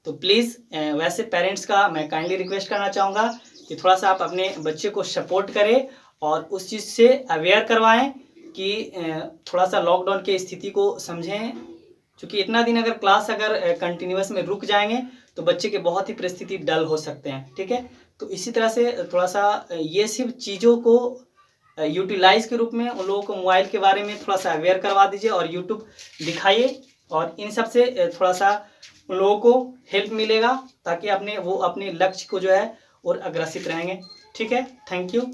तो प्लीज़ वैसे पेरेंट्स का मैं काइंडली रिक्वेस्ट करना चाहूँगा कि थोड़ा सा आप अपने बच्चे को सपोर्ट करें और उस चीज़ से अवेयर करवाएं कि थोड़ा सा लॉकडाउन की स्थिति को समझें, क्योंकि इतना दिन अगर क्लास अगर कंटिन्यूअस में रुक जाएंगे तो बच्चे के बहुत ही परिस्थिति डल हो सकते हैं। ठीक है, तो इसी तरह से थोड़ा सा ये सिर्फ चीज़ों को यूटिलाइज के रूप में उन लोगों को मोबाइल के बारे में थोड़ा सा अवेयर करवा दीजिए और यूट्यूब दिखाइए, और इन सब से थोड़ा सा उन लोगों को हेल्प मिलेगा ताकि वो अपने लक्ष्य को जो है और अग्रसित रहेंगे। ठीक है, थैंक यू।